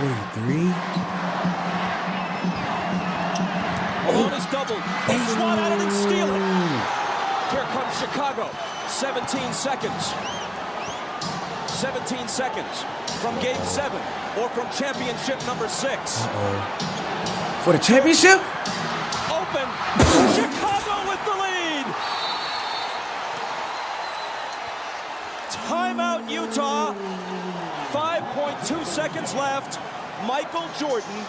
43. Malone is doubled. They swat at it and steal it. Here comes Chicago. 17 seconds. 17 seconds from Game 7 or from championship number 6. For the championship? Open. Chicago with the lead. Timeout, Utah. 5.2 seconds left. Michael Jordan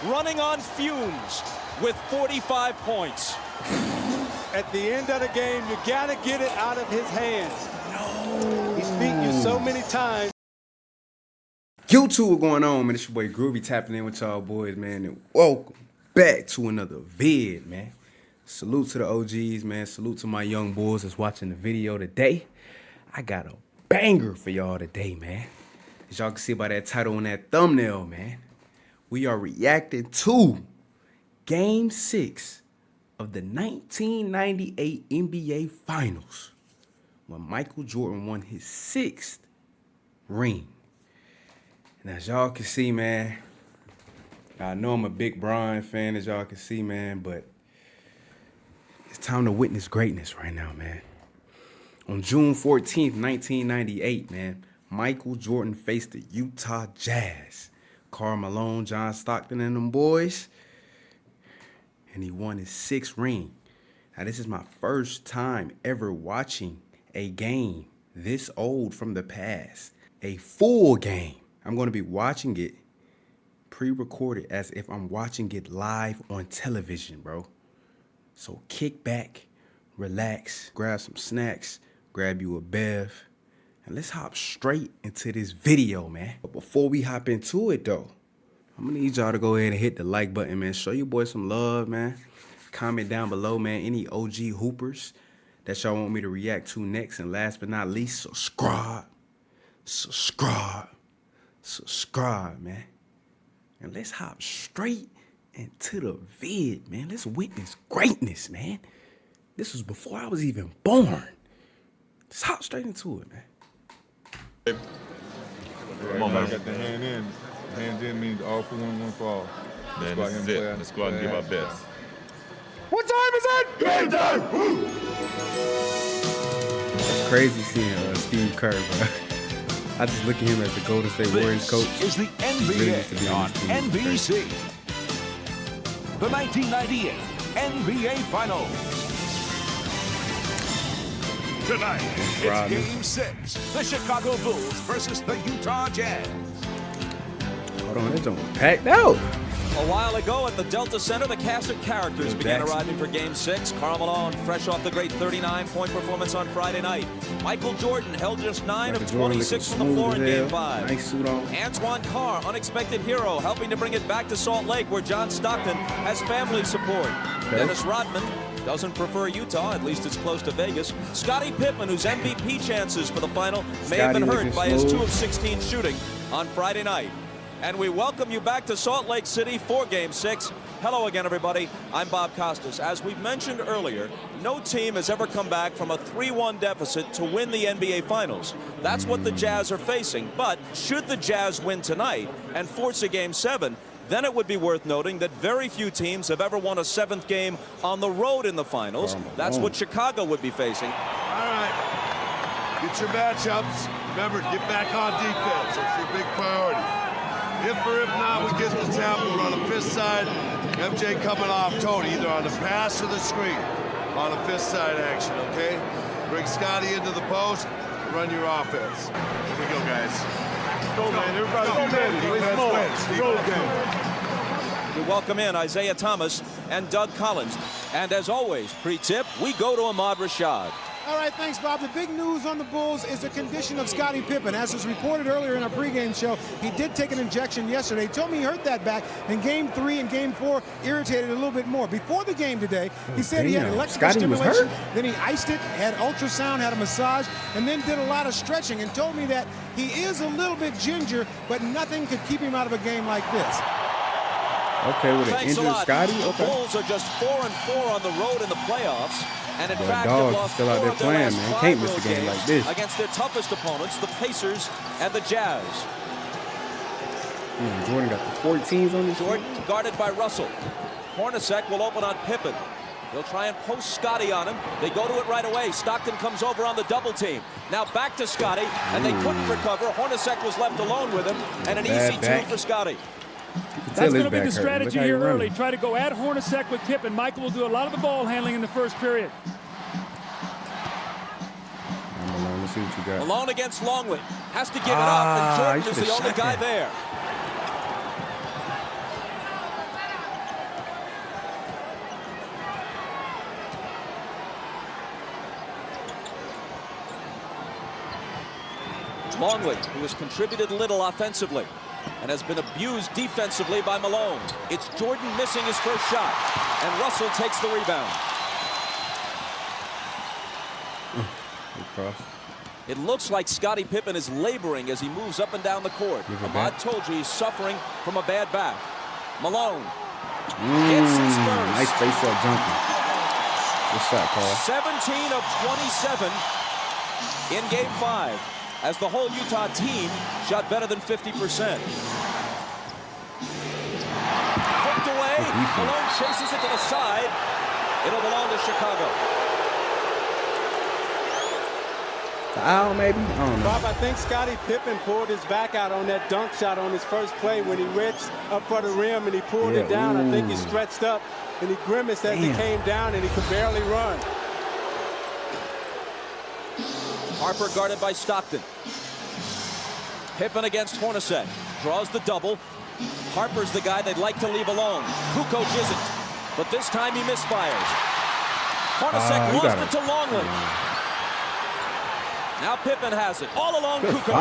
running on fumes with 45 points. At the end of the game, you gotta get it out of his hands. No. He's beaten you so many times. YouTube, what's going on, man? It's your boy Groovy tapping in with y'all boys, man. And welcome back to another vid, man. Salute to the OGs, man. Salute to my young boys that's watching the video today. I got a banger for y'all today, man. As y'all can see by that title and that thumbnail, man. We are reacting to Game 6 of the 1998 NBA Finals when Michael Jordan won his 6th ring. And as y'all can see, man, I know I'm a big Bron fan, as y'all can see, man, but it's time to witness greatness right now, man. On June 14th, 1998, man, Michael Jordan faced the Utah Jazz. Karl Malone, John Stockton, and them boys. And he won his 6th ring. Now, this is my first time ever watching a game this old from the past. A full game. I'm going to be watching it pre-recorded as if I'm watching it live on television, bro. So kick back, relax, grab some snacks, grab you a bev, and let's hop straight into this video, man. But before we hop into it, though, I'm gonna need y'all to go ahead and hit the like button, man. Show your boys some love, man. Comment down below, man, any OG hoopers that y'all want me to react to next. And last but not least, subscribe, man. And let's hop straight into the vid, man. Let's witness greatness, man. This was before I was even born. Let's hop straight into it, man. Come on, man. Got the hand in. Hands in means all for one for all. Man, this is it. Let's go out and give our best. What time is it? Game time! It's crazy seeing Steve Kerr, bro. I just look at him as the Golden State Warriors coach. This is the NBA on NBC. The 1998 NBA Finals. Tonight, it's Game 6. The Chicago Bulls versus the Utah Jazz. Hold on, that joint was packed out. A while ago at the Delta Center, the cast of characters began arriving for Game 6. Karl Malone, fresh off the great 39-point performance on Friday night. Michael Jordan held just 9 of 26 from the floor in Game 5. Nice suit on. Antoine Carr, unexpected hero, helping to bring it back to Salt Lake, where John Stockton has family support. Okay. Dennis Rodman doesn't prefer Utah, at least it's close to Vegas. Scottie Pippen, whose MVP chances for the final may have been hurt by his 2 of 16 shooting on Friday night. And we welcome you back to Salt Lake City for Game 6. Hello again, everybody. I'm Bob Costas. As we mentioned earlier, no team has ever come back from a 3-1 deficit to win the NBA Finals. That's what the Jazz are facing. But should the Jazz win tonight and force a Game 7, then it would be worth noting that very few teams have ever won a 7th game on the road in the Finals. That's what Chicago would be facing. All right, get your matchups. Remember, get back on defense. That's your big priority. If not, we get the tap, we're on the fifth side. MJ coming off Tony, either on the pass or the screen. On the fifth side action, okay? Bring Scotty into the post, run your offense. Here we go, guys. Go, man. Everybody go, game. We welcome in Isaiah Thomas and Doug Collins. And as always, pre-tip, we go to Ahmad Rashad. All right, thanks, Bob. The big news on the Bulls is the condition of Scottie Pippen. As was reported earlier in our pregame show, he did take an injection yesterday. He told me he hurt that back in Game 3 and Game 4, irritated a little bit more. Before the game today, he said he had electrical stimulation, then he iced it, had ultrasound, had a massage, and then did a lot of stretching and told me that he is a little bit ginger, but nothing could keep him out of a game like this. Okay, with an injured Scotty. The Bulls are just 4-4 on the road in the playoffs. And in fact, dog lost still out there playing, man. Can't miss a game like this. Against their toughest opponents, the Pacers and the Jazz. Jordan got the 14s on his Jordan guarded by Russell. Hornacek will open on Pippen. He'll try and post Scotty on him. They go to it right away. Stockton comes over on the double team. Now back to Scotty, and they couldn't recover. Hornacek was left alone with him, and an easy two for Scotty. That's going to be the strategy here early. Try to go at Hornacek with Pippen. Michael will do a lot of the ball handling in the first period. Malone, let's see what you got. Malone against Longley. Has to give it up, and Jordan is the only guy there. Longley, who has contributed little offensively and has been abused defensively by Malone. It's Jordan missing his first shot, and Russell takes the rebound. It looks like Scottie Pippen is laboring as he moves up and down the court. Ahmad told you he's suffering from a bad back. Malone hits his first. Nice face-up jumper. Good shot, Carl. 17 of 27 in Game 5. As the whole Utah team shot better than 50%. Hooked away. Malone chases it to the side. It'll belong to Chicago. Foul, maybe? I don't know. Bob, I think Scottie Pippen pulled his back out on that dunk shot on his first play when he reached up for the rim and he pulled it down. I think he stretched up and he grimaced as he came down and he could barely run. Harper guarded by Stockton. Pippen against Hornacek. Draws the double. Harper's the guy they'd like to leave alone. Kukoc isn't. But this time he misfires. Hornacek lost it to Longley. Now Pippen has it. All along Kukoc.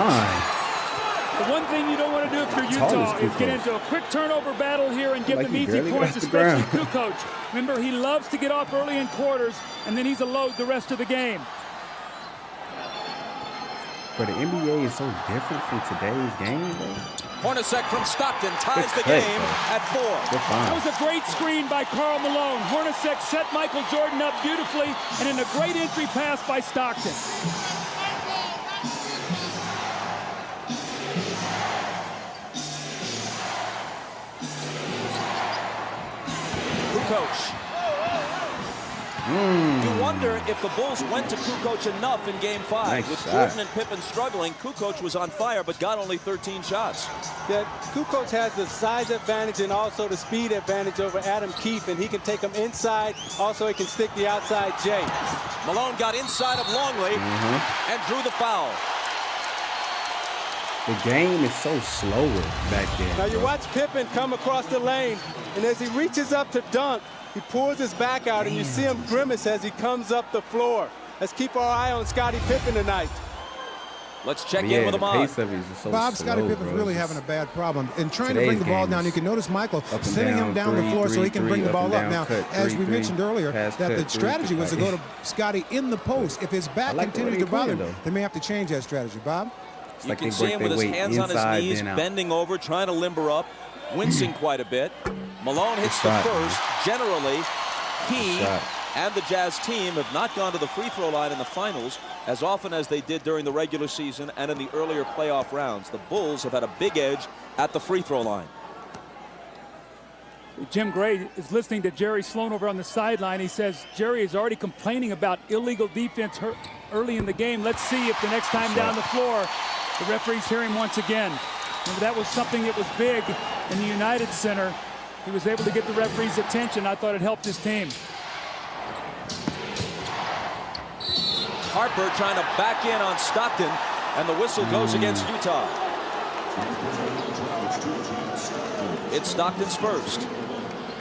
The one thing you don't want to do if you're Utah is get into a quick turnover battle here and give them easy points, especially Kukoc. Remember, he loves to get off early in quarters, and then he's a load the rest of the game. But the NBA is so different from today's game, though. Hornacek from Stockton ties the game at 4. That was a great screen by Karl Malone. Hornacek set Michael Jordan up beautifully, and in a great entry pass by Stockton. Kukoc. You wonder if the Bulls went to Kukoc enough in Game 5. With Jordan and Pippen struggling, Kukoc was on fire but got only 13 shots. Yeah, Kukoc has the size advantage and also the speed advantage over Adam Keefe, and he can take them inside. Also, he can stick the outside J. Malone got inside of Longley and drew the foul. The game is so slower back then. Now you watch Pippen come across the lane, and as he reaches up to dunk, he pulls his back out, and you see him grimace as he comes up the floor. Let's keep our eye on Scottie Pippen tonight. Let's check in with Ahmad. Bob, Scottie Pippen's really having a bad problem. In trying to bring the ball down, you can notice Michael sending him down the floor so he can bring the ball up. Now, as we mentioned earlier, that the strategy was to go to Scottie in the post. If his back continues to bother him, they may have to change that strategy. Bob? You can see him with his hands on his knees, bending over, trying to limber up, wincing quite a bit. Malone hits the first. Generally, he and the Jazz team have not gone to the free throw line in the finals as often as they did during the regular season and in the earlier playoff rounds. The Bulls have had a big edge at the free throw line. Jim Gray is listening to Jerry Sloan over on the sideline. He says Jerry is already complaining about illegal defense early in the game. Let's see if the next time down the floor the referees hear him once again. Remember, that was something that was big in the United Center. He was able to get the referee's attention. I thought it helped his team. Harper trying to back in on Stockton, and the whistle goes against Utah. It's Stockton's first.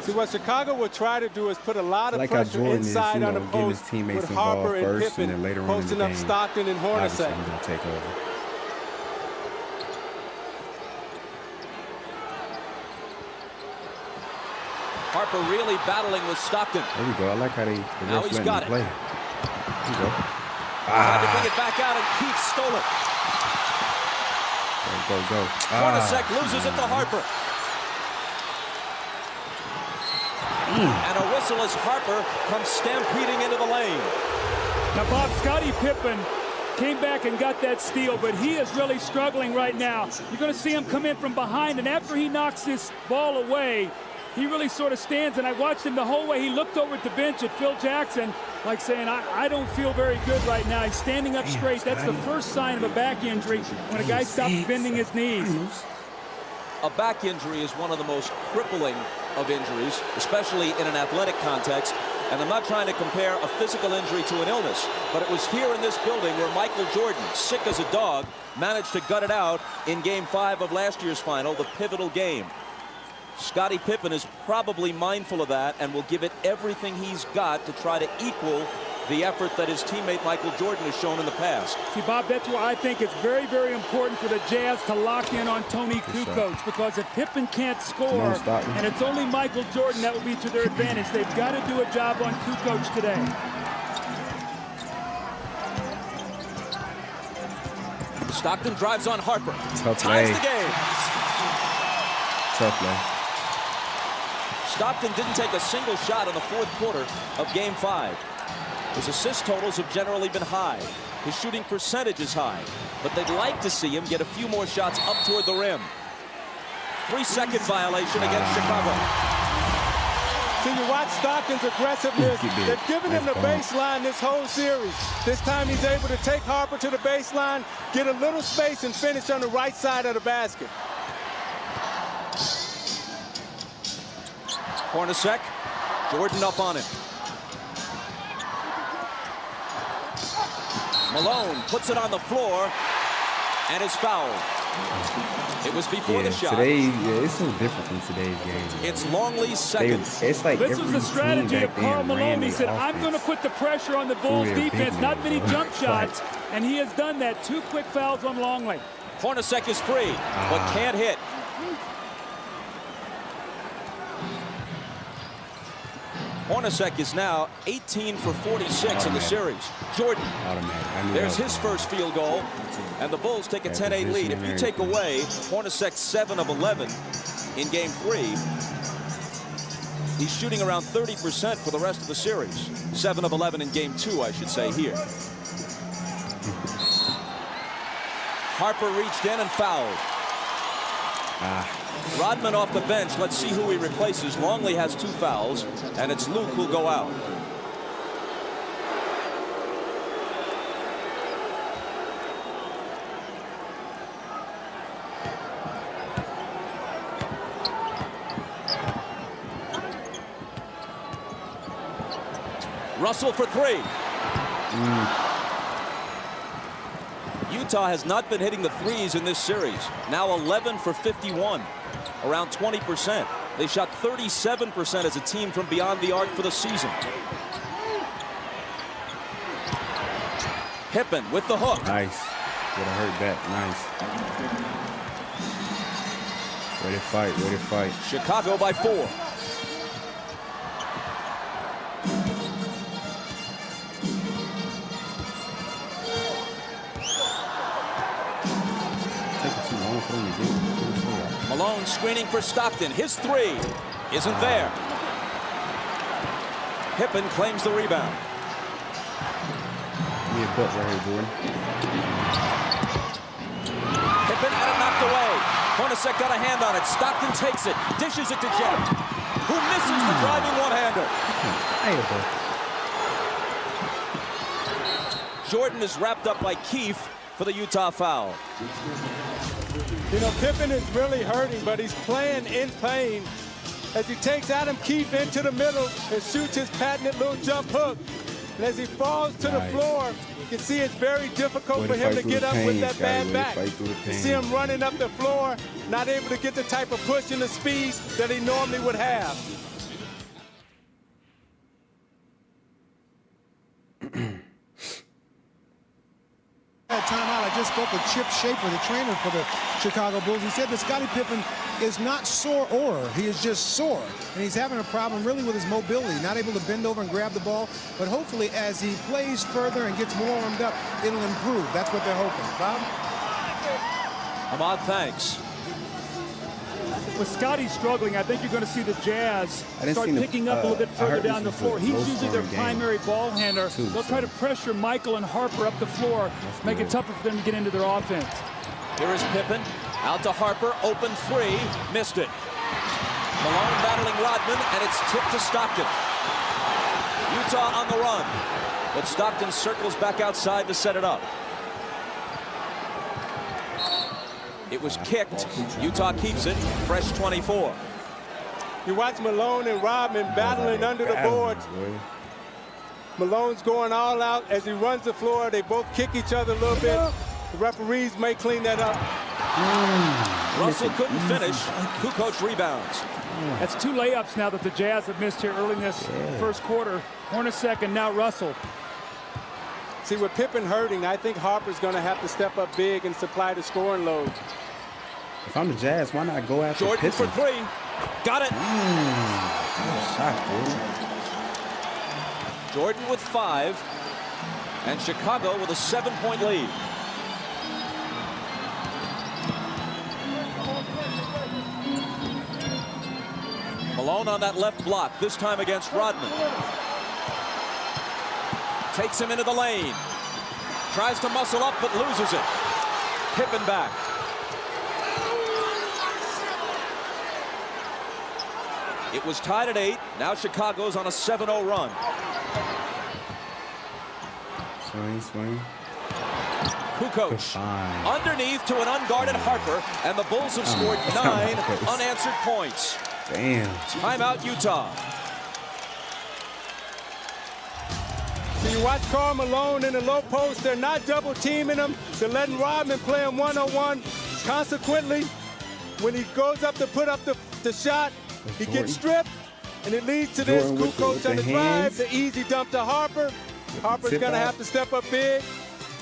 See, what Chicago will try to do is put a lot of pressure inside on the post with Harper and Pippen posting up Stockton and Hornacek. Take over. Harper really battling with Stockton. There we go. I like how the refs letting him play. There you go. Tried to bring it back out, and Keefe stole it. Go. Hornacek loses it to Harper. And a whistle as Harper comes stampeding into the lane. Now, Bob, Scottie Pippen came back and got that steal, but he is really struggling right now. You're going to see him come in from behind, and after he knocks this ball away, he really sort of stands, and I watched him the whole way. He looked over at the bench at Phil Jackson, like saying, I don't feel very good right now. He's standing up straight. That's the first sign of a back injury when a guy stops bending his knees. A back injury is one of the most crippling of injuries, especially in an athletic context. And I'm not trying to compare a physical injury to an illness, but it was here in this building where Michael Jordan, sick as a dog, managed to gut it out in Game 5 of last year's final, the pivotal game. Scottie Pippen is probably mindful of that and will give it everything he's got to try to equal the effort that his teammate Michael Jordan has shown in the past. See, Bob, that's why I think it's very, very important for the Jazz to lock in on Tony Kukoc, because if Pippen can't score and it's only Michael Jordan, that will be to their advantage. They've got to do a job on Kukoc today. Stockton drives on Harper. Tough ties play. the game. Tough play. Stockton didn't take a single shot in the fourth quarter of Game 5. His assist totals have generally been high. His shooting percentage is high, but they'd like to see him get a few more shots up toward the rim. 3-second violation against Chicago. So you watch Stockton's aggressiveness. They've given him the baseline this whole series. This time he's able to take Harper to the baseline, get a little space, and finish on the right side of the basket. Hornacek, Jordan up on him. Malone puts it on the floor and is fouled. It was before the shot. Today, it's so different from today's game. It's Longley's second. It's like this was the strategy of Karl Malone. He said, I'm going to put the pressure on the Bulls defense, not many jump shots, and he has done that. 2 quick fouls on Longley. Hornacek is free, but can't hit. Hornacek is now 18 for 46 in the series. Jordan, there's his first field goal, and the Bulls take a 10-8 lead. If you take away Hornacek's 7 of 11 in Game 3, he's shooting around 30% for the rest of the series. 7 of 11 in Game 2, I should say here. Harper reached in and fouled. Rodman off the bench. Let's see who he replaces. Longley has 2 fouls, and it's Luke who'll go out. Russell for 3. Utah has not been hitting the threes in this series. Now 11 for 51, around 20%. They shot 37% as a team from beyond the arc for the season. Pippen with the hook. Nice. Would have hurt that. Nice. Way to fight. Way to fight. Chicago by 4. Malone screening for Stockton. His 3 isn't there. Pippen claims the rebound. Give me a butt right here, Jordan. Pippen had it knocked away. Hornacek got a hand on it. Stockton takes it, dishes it to Jeff, who misses the driving one-hander. Jordan is wrapped up by Keefe for the Utah foul. You know, Pippen is really hurting, but he's playing in pain as he takes Adam Keefe into the middle and shoots his patented little jump hook. And as he falls to the floor, you can see it's very difficult for him to get up with that bad back. You see him running up the floor, not able to get the type of push and the speed that he normally would have. Timeout. I just spoke with Chip Schaefer, the trainer for the Chicago Bulls. He said that Scottie Pippen is not sore, he is just sore. And he's having a problem really with his mobility, not able to bend over and grab the ball. But hopefully as he plays further and gets more warmed up, it'll improve. That's what they're hoping. Bob? Ahmad, thanks. with Scotty struggling, I think you're going to see the Jazz start picking up a little bit I further heard down the this was floor. a He's usually their low-scoring game, primary ball handler. too, They'll so- try to pressure Michael and Harper up the floor, make it tougher for them to get into their offense. Here is Pippen, out to Harper, open three, missed it. Malone battling Rodman, and it's tipped to Stockton. Utah on the run, but Stockton circles back outside to set it up. It was kicked. Utah keeps it. Fresh 24. You watch Malone and Rodman battling under the boards. Malone's going all out as he runs the floor. They both kick each other a little bit. The referees may clean that up. Russell couldn't finish. Kukoc rebounds. That's 2 layups now that the Jazz have missed here early in this first quarter. Hornacek and now Russell. See, with Pippen hurting, I think Harper's going to have to step up big and supply the scoring load. If I'm the Jazz, why not go after Jordan Pippen? for 3. Got it. Good shot, dude. Jordan with 5. And Chicago with a 7-point lead. Malone on that left block, this time against Rodman. Takes him into the lane. Tries to muscle up, but loses it. Pippen back. It was tied at 8. Now Chicago's on a 7-0 run. Swing. Kukoc underneath to an unguarded Harper, and the Bulls have scored 9 unanswered points. Damn. Timeout, Utah. So you watch Karl Malone in the low post. They're not double teaming him. They're letting Rodman play him one-on-one. Consequently, when he goes up to put up the shot, he gets stripped, and it leads to this. Kukoc on the drive, the easy dump to Harper. Harper's going to have to step up big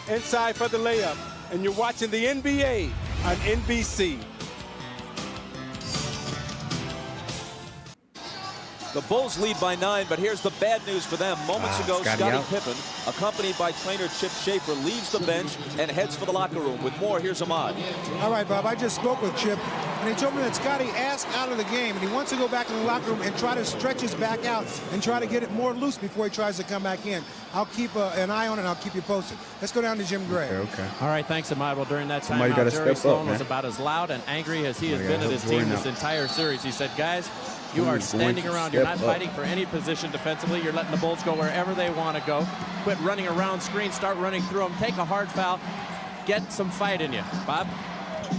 inside for the layup. And you're watching the NBA on NBC. The Bulls lead by 9, but here's the bad news for them. Moments ago, Scottie Pippen, accompanied by trainer Chip Schaefer, leaves the bench and heads for the locker room. With more, here's Ahmad. All right, Bob, I just spoke with Chip, and he told me that Scottie asked out of the game, and he wants to go back in the locker room and try to stretch his back out and try to get it more loose before he tries to come back in. I'll keep an eye on it, and I'll keep you posted. Let's go down to Jim Gray. Okay. All right, thanks, Ahmad. Well, during that time, Somebody Jerry Sloan up, was about as loud and angry as he has been at his team this entire series. He said, guys, you are standing around. You're not fighting for any position defensively. You're letting the Bulls go wherever they want to go. Quit running around screens. Start running through them. Take a hard foul. Get some fight in you. Bob?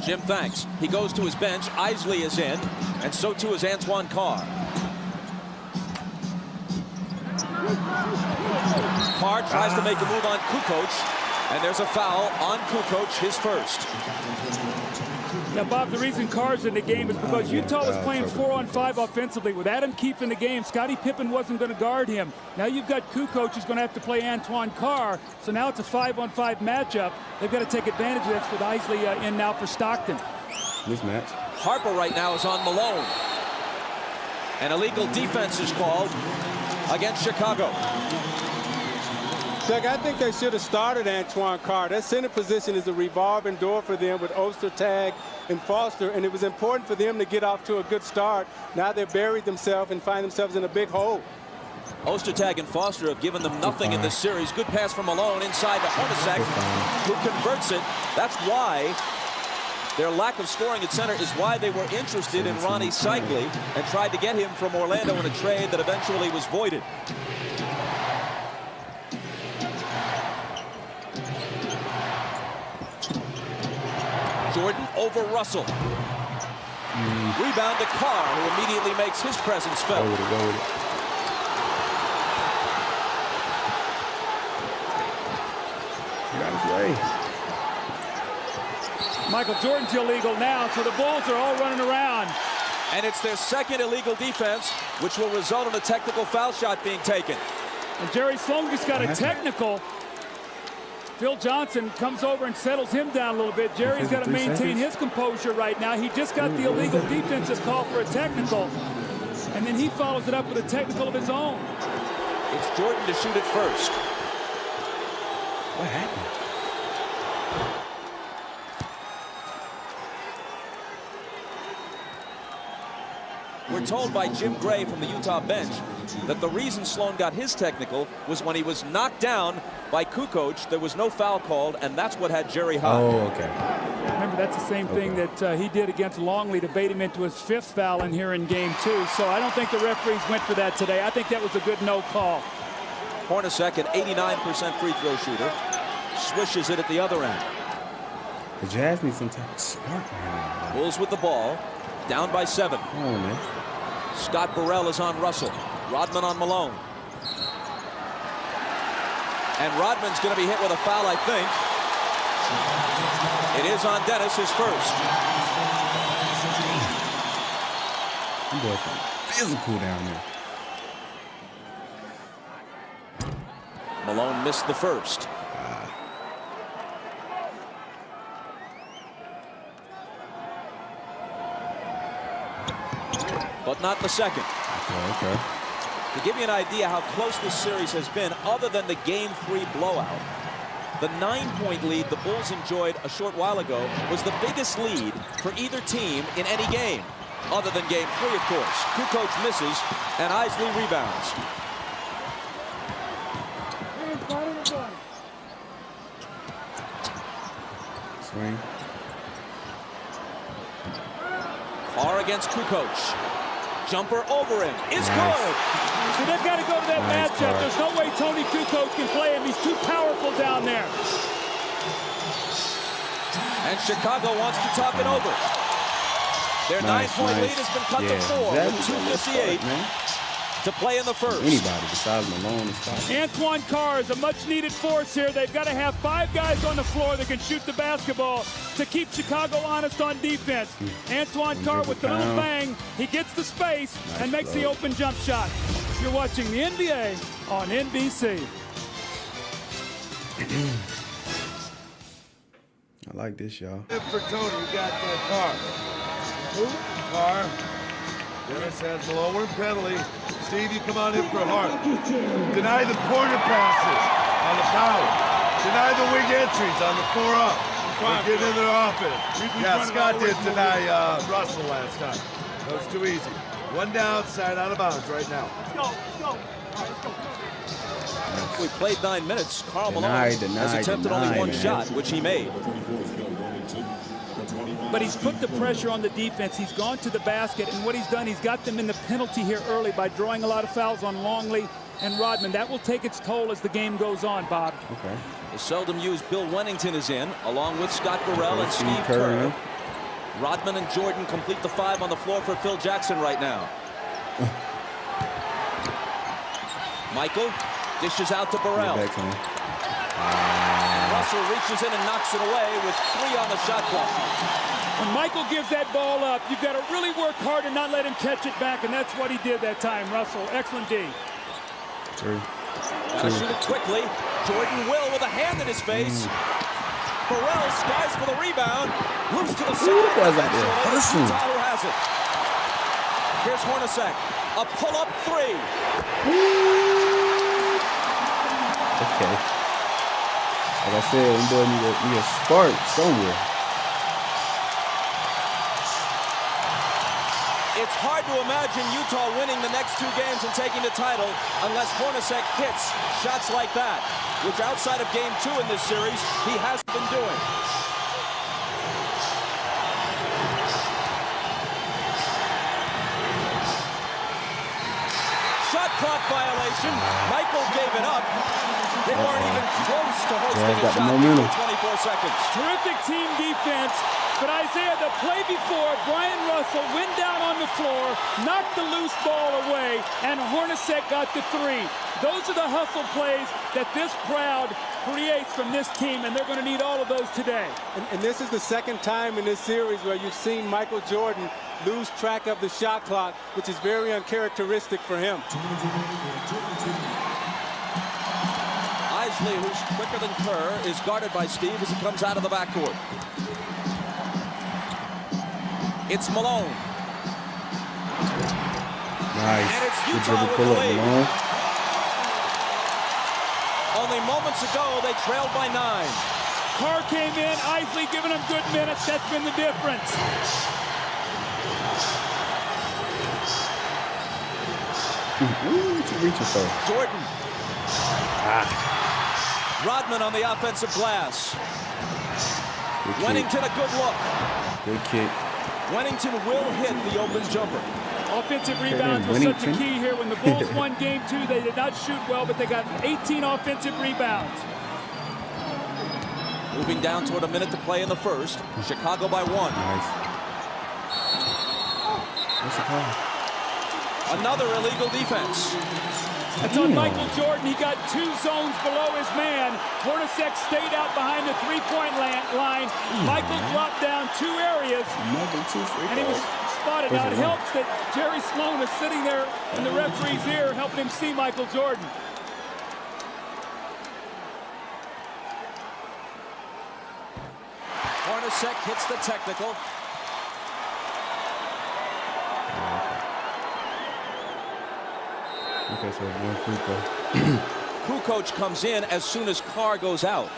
Jim, thanks. He goes to his bench. Isley is in, and so too is Antoine Carr. Carr tries to make a move on Kukoc, and there's a foul on Kukoc, his first. Now, Bob, the reason Carr's in the game is because Utah was playing 4-on-5 offensively. With Adam Keefe in the game, Scottie Pippen wasn't going to guard him. Now you've got Kukoc who's going to have to play Antoine Carr, so now it's a 5-on-5 matchup. They've got to take advantage of this with Isley in now for Stockton. Mismatch. Harper right now is on Malone. An illegal defense is called against Chicago. Doug, I think they should have started Antoine Carr. That center position is a revolving door for them with Ostertag and Foster, and it was important for them to get off to a good start. Now they've buried themselves and find themselves in a big hole. Ostertag and Foster have given them nothing in this series. Good pass from Malone inside to Hornacek, who converts it. That's why their lack of scoring at center is why they were interested in Ronnie Cycli and tried to get him from Orlando in a trade that eventually was voided. Jordan over Russell. Rebound to Carr, who immediately makes his presence felt. Go with it. Get out of his way. Michael Jordan's illegal now, so the Bulls are all running around. And it's their second illegal defense, which will result in a technical foul shot being taken. And Jerry Sloan just got a technical. Phil Johnson comes over and settles him down a little bit. Jerry's got to maintain his composure right now. He just got the illegal defensive call for a technical, and then he follows it up with a technical of his own. It's Jordan to shoot it first. What happened? We're told by Jim Gray from the Utah bench that the reason Sloan got his technical was when he was knocked down by Kukoc. There was no foul called, and that's what had Jerry high. Oh, okay. Remember, that's the same thing that he did against Longley to bait him into his 5th foul in here in game 2. So I don't think the referees went for that today. I think that was a good no call. Hornacek, an 89% free throw shooter, swishes it at the other end. The Jazz need some type of spark right now. Bulls with the ball, down by 7. Come on, man. Scott Burrell is on Russell. Rodman on Malone. And Rodman's going to be hit with a foul, I think. It is on Dennis, his first. You boys are physical down there. Malone missed the first. But not the second. Okay. To give you an idea how close this series has been, other than the Game 3 blowout, the 9-point lead the Bulls enjoyed a short while ago was the biggest lead for either team in any game, other than Game 3, of course. Kukoc misses, and Isley rebounds. Swing. Carr against Kukoc. Jumper over him is Nice. good. So they've got to go to that Nice matchup. card. There's no way Tony Kukoc can play him. He's too powerful down there. And Chicago wants to talk it over. Their Nice, 9-point nice. lead has been cut to 4 That with was a good 2:58 start, man. to play in the first. Anybody besides Malone is stopping. Antoine Carr is a much-needed force here. They've got to have 5 guys on the floor that can shoot the basketball to keep Chicago honest on defense. Antoine Carr with the little bang. He gets the space and makes the open jump shot. You're watching the NBA on NBC. I like this, y'all. For Tony, you got Carr. Carr. Dennis has Malone. We're in penalty. Steve, you come on in for Hart. Deny the corner passes on the power. Deny the wing entries on the 4-up. Get in their offense. Yeah, Scott did deny Russell last time. That was too easy. One downside, out of bounds right now. Let's go. We played 9 minutes. Karl Malone has attempted only one shot, which he made. But he's put the pressure on the defense. He's gone to the basket, and what he's done, he's got them in the penalty here early by drawing a lot of fouls on Longley and Rodman. That will take its toll as the game goes on, Bob. Okay. The seldom used Bill Wennington is in, along with Scott Burrell and Steve Kerr. Rodman and Jordan complete the 5 on the floor for Phil Jackson right now. Michael dishes out to Burrell. Russell reaches in and knocks it away with 3 on the shot clock. When Michael gives that ball up, you've got to really work hard and not let him catch it back, and that's what he did that time. Russell, excellent D. Gotta shoot it quickly. Jordan will with a hand in his face. Burrell skies for the rebound. Loose to the side. Utah who has it. Here's Hornacek. A pull-up 3. Okay. Like I said, them boys need a spark somewhere. It's hard to imagine Utah winning the next 2 games and taking the title unless Hornacek hits shots like that, which outside of Game 2 in this series, he hasn't been doing. Shot clock violation. Michael gave it up. They weren't even close to hosting a shot in 24 seconds. Terrific team defense. But Isaiah, the play before, Brian Russell went down on the floor, knocked the loose ball away, and Hornacek got the 3. Those are the hustle plays that this crowd creates from this team, and they're going to need all of those today. And this is the second time in this series where you've seen Michael Jordan lose track of the shot clock, which is very uncharacteristic for him. Isley, who's quicker than Kerr, is guarded by Steve as he comes out of the backcourt. It's Malone. Nice. And it's Good Utah dribble with pull the up, lead. Malone. Only moments ago, they trailed by 9. Carr came in, Isley giving him good minutes. That's been the difference. What you reaching for? Jordan. Rodman on the offensive glass. Wennington, a good look. Good kick. Wennington will hit the open jumper. Offensive rebounds was such a key here. When the Bulls won game 2, they did not shoot well, but they got 18 offensive rebounds. Moving down toward a minute to play in the first. Chicago by 1. Nice. What's the call? Another illegal defense. That's on Michael Jordan. He got 2 zones below his man. Hornacek stayed out behind the three-point line. Michael dropped down 2 areas. And he was spotted. Now it helps that Jerry Sloan is sitting there in the referee's ear helping him see Michael Jordan. Hornacek hits the technical. Okay, so it's 1 free throw. Kukoc comes in as soon as Carr goes out.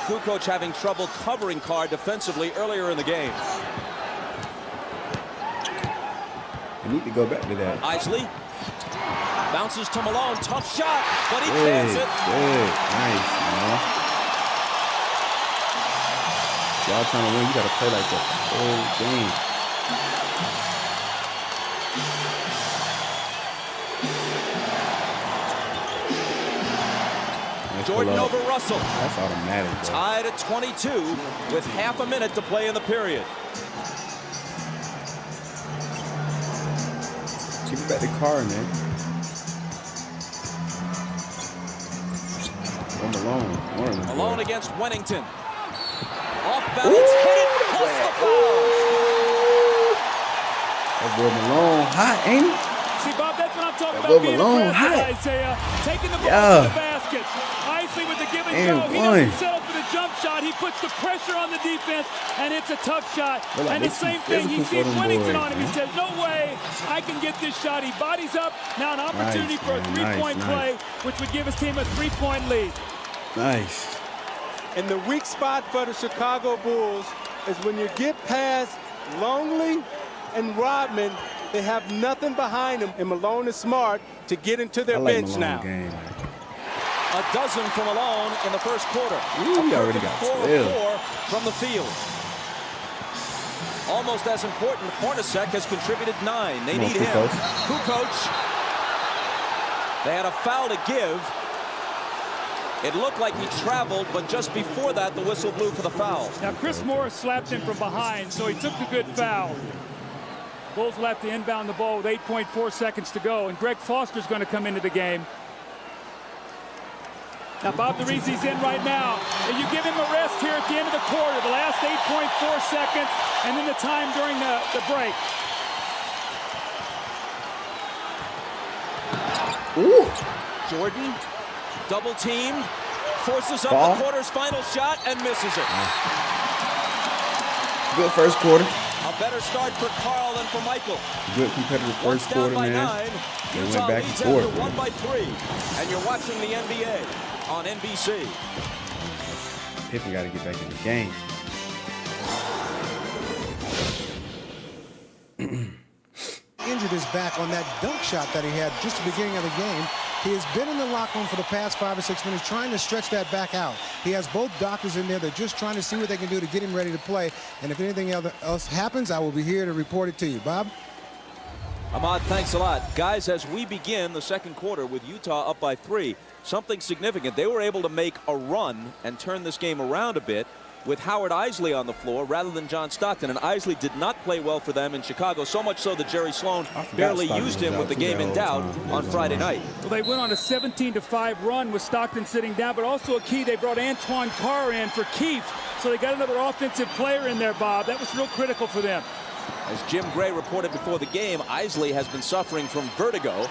Kukoc having trouble covering Carr defensively earlier in the game. You need to go back to that. Isley bounces to Malone. Tough shot, but he clears it. Good. Nice, man. Y'all trying to win, you got to play like that the whole game. Jordan over Russell. That's automatic, bro. Tied at 22 with half a minute to play in the period. Give it back to Carr, man. Malone. Malone against Wennington. Off balance, hit it, plus the foul. That boy Malone hot, ain't he? See, Bob, that's what I'm talking that about. Being aggressive, Isaiah. Taking the ball to the basket. Isley with the give and go. He doesn't settle for the jump shot. He puts the pressure on the defense, and it's a tough shot. And the same thing, he sees Wennington on him. He says, no way I can get this shot. He bodies up. Now an opportunity for a three-point play, which would give his team a 3-point lead. Nice. And the weak spot for the Chicago Bulls is when you get past Longley and Rodman, they have nothing behind them, and Malone is smart to get into their bench Malone now. Game, a dozen from Malone in the first quarter. Ooh, he already got 4 of 4 from the field. Almost as important, Hornacek has contributed 9. They need him. Kukoc. They had a foul to give. It looked like he traveled, but just before that, the whistle blew for the foul. Now, Chris Morris slapped him from behind, so he took the good foul. Bulls will have to inbound the ball with 8.4 seconds to go, and Greg Foster's going to come into the game. Now, Bob DeRisi's in right now, and you give him a rest here at the end of the quarter, the last 8.4 seconds, and then the time during the break. Ooh. Jordan, double teamed, forces up the quarter's final shot, and misses it. Good first quarter. A better start for Carl than for Michael. Good competitive first quarter, man. 9, they went back and forth. 1 by 3, and you're watching the NBA on NBC. Pippen got to get back in the game. Injured his back on that dunk shot that he had just at the beginning of the game. He has been in the locker room for the past 5 or 6 minutes trying to stretch that back out. He has both doctors in there. They're just trying to see what they can do to get him ready to play. And if anything else happens, I will be here to report it to you. Bob? Ahmad, thanks a lot. Guys, as we begin the second quarter with Utah up by 3, something significant. They were able to make a run and turn this game around a bit with Howard Isley on the floor rather than John Stockton. And Isley did not play well for them in Chicago, so much so that Jerry Sloan barely used him with the game in doubt on Friday night. Well, they went on a 17-5 run with Stockton sitting down, but also a key, they brought Antoine Carr in for Keith. So they got another offensive player in there, Bob. That was real critical for them. As Jim Gray reported before the game, Isley has been suffering from vertigo.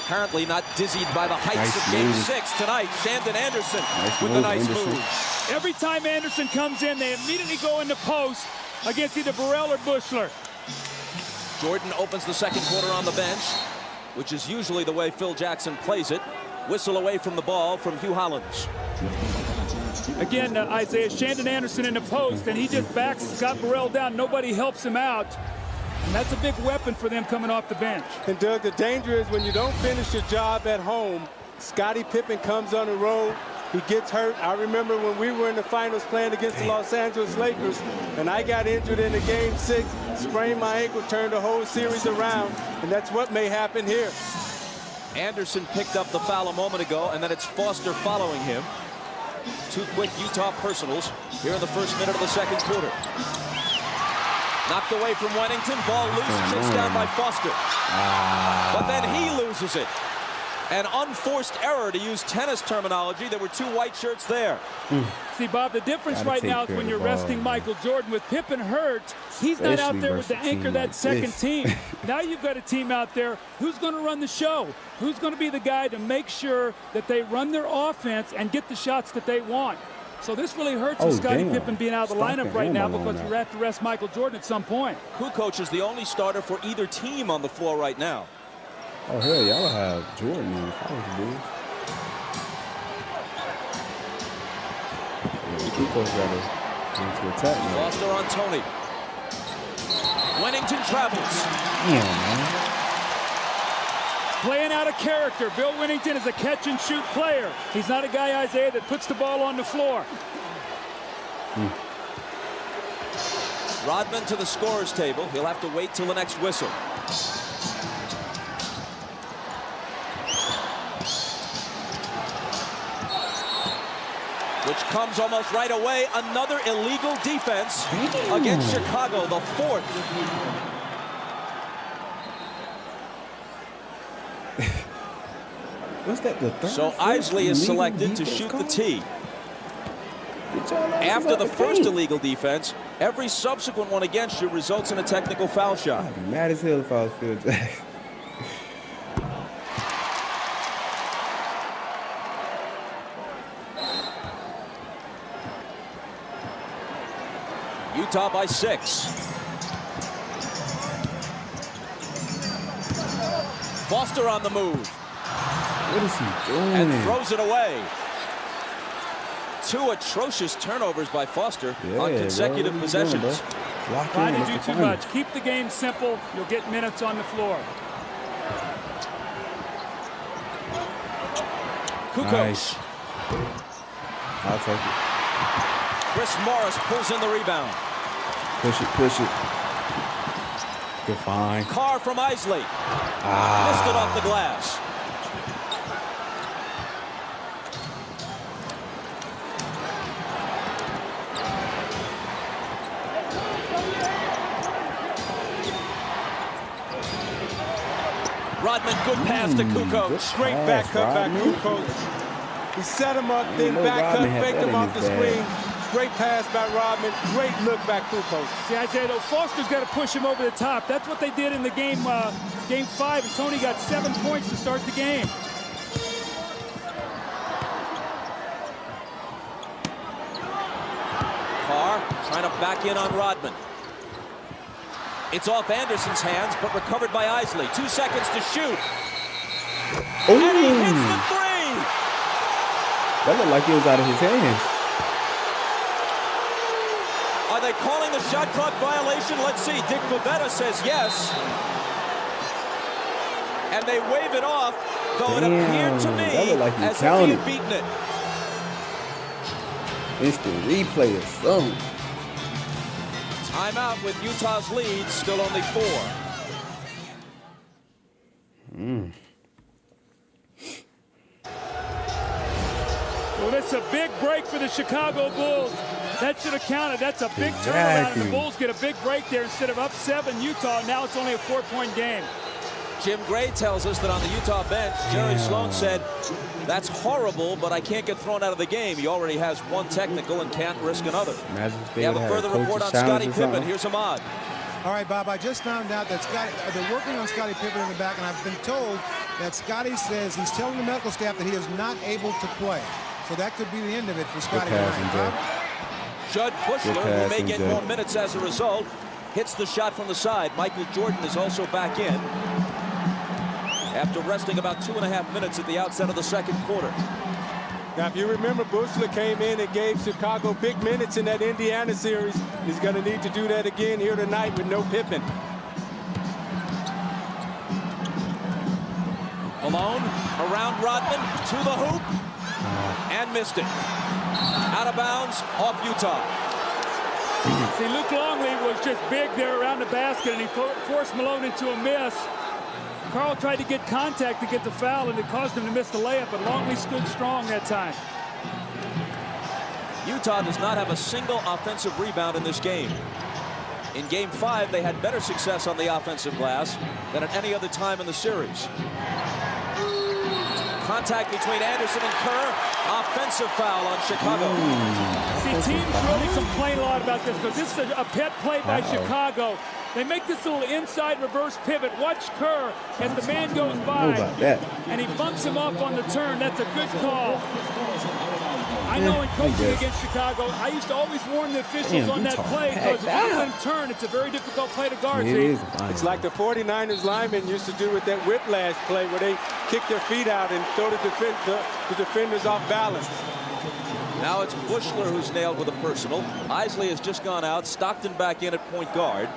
Apparently not dizzied by the heights of Game 6 tonight. Shandon Anderson with the nice move. Every time Anderson comes in, they immediately go into post against either Burrell or Bushler. Jordan opens the second quarter on the bench, which is usually the way Phil Jackson plays it. Whistle away from the ball from Hugh Hollins. Again, Isaiah, Shandon Anderson in the post, and he just backs Scott Burrell down. Nobody helps him out. And that's a big weapon for them coming off the bench. And Doug, the danger is when you don't finish your job at home, Scottie Pippen comes on the road, he gets hurt. I remember when we were in the finals playing against the Los Angeles Lakers, and I got injured in the game 6, sprained my ankle, turned the whole series around, and that's what may happen here. Anderson picked up the foul a moment ago, and then it's Foster following him. 2 quick Utah personals here in the first minute of the second quarter. Knocked away from Wennington, ball loose, chased down by Foster. But then he loses it. An unforced error, to use tennis terminology. There were 2 white shirts there. See, Bob, the difference right now is when you're resting Michael Jordan. With Pippen hurt, he's not out there with the anchor of that second team. Now you've got a team out there. Who's going to run the show? Who's going to be the guy to make sure that they run their offense and get the shots that they want? So this really hurts with Scottie Pippen being out of the lineup right now because we have to rest Michael Jordan at some point. Kukoc is the only starter for either team on the floor right now. Oh, hell, y'all have Jordan in if I was the Bulls. Yeah, Kukoc got to attack now. Foster on Tony. Wennington travels. Damn, man. Playing out of character. Bill Wennington is a catch-and-shoot player. He's not a guy, Isaiah, that puts the ball on the floor. Rodman to the scorer's table. He'll have to wait till the next whistle. Which comes almost right away. Another illegal defense against Chicago, the 4th. What's that, the third? So Isley is selected to shoot the tee. After the first illegal defense, every subsequent one against you results in a technical foul shot. I'd be mad as hell if I was Phil Jackson. Utah by 6. Foster on the move. What is he doing? And throws it away. 2 atrocious turnovers by Foster on consecutive possessions. Try to do too much. Keep the game simple. You'll get minutes on the floor. Kukoc. Nice. I'll take it. Chris Morris pulls in the rebound. Push it, push it. Good find. Carr from Isley. Missed it off the glass. Rodman, good pass to Kukoc. Great back cut by Kukoc. He set him up, then back cut, faked him off the screen. Great pass by Rodman. Great look by Kukoc. See, Isaiah, though, Foster's got to push him over the top. That's what they did in the game 5, and Tony got 7 points to start the game. Carr trying to back in on Rodman. It's off Anderson's hands, but recovered by Isley. 2 seconds to shoot. Ooh. And he hits the 3. That looked like it was out of his hands. Are they calling the shot clock violation? Let's see. Dick Pavetta says yes. And they wave it off, though it appeared to me like as if he had beaten it. Instant replay or something. Timeout with Utah's lead, still only 4. Well, that's a big break for the Chicago Bulls. That should have counted. That's a big turnaround. And the Bulls get a big break there. Instead of up 7 Utah, now it's only a 4-point game. Jim Gray tells us that on the Utah bench, Jerry Sloan said, that's horrible, but I can't get thrown out of the game. He already has 1 technical and can't risk another. We have a further report on Scottie Pippen. Here's Ahmad. All right, Bob, I just found out that they're working on Scottie Pippen in the back, and I've been told that Scottie says he's telling the medical staff that he is not able to play. So that could be the end of it for Scottie tonight. Judd Bushler, who may get more minutes as a result, hits the shot from the side. Michael Jordan is also back in after resting about 2.5 minutes at the outset of the second quarter. Now, if you remember, Bushler came in and gave Chicago big minutes in that Indiana series. He's going to need to do that again here tonight with no Pippen. Malone around Rodman to the hoop and missed it. Out of bounds off Utah. See, Luke Longley was just big there around the basket, and he forced Malone into a miss. Carl tried to get contact to get the foul, and it caused him to miss the layup, but Longley stood strong that time. Utah does not have a single offensive rebound in this game. In Game 5, they had better success on the offensive glass than at any other time in the series. Contact between Anderson and Kerr. Offensive foul on Chicago. See, teams really complain a lot about this because this is a pet play by Chicago. They make this little inside reverse pivot. Watch Kerr as the man goes by, and he bumps him off on the turn. That's a good call. I know in coaching against Chicago, I used to always warn the officials on that play because if you let him turn, it's a very difficult play to guard. It's like the 49ers linemen used to do with that whiplash play where they kick their feet out and throw the defenders off balance. Now it's Bushler who's nailed with a personal. Isley has just gone out. Stockton back in at point guard.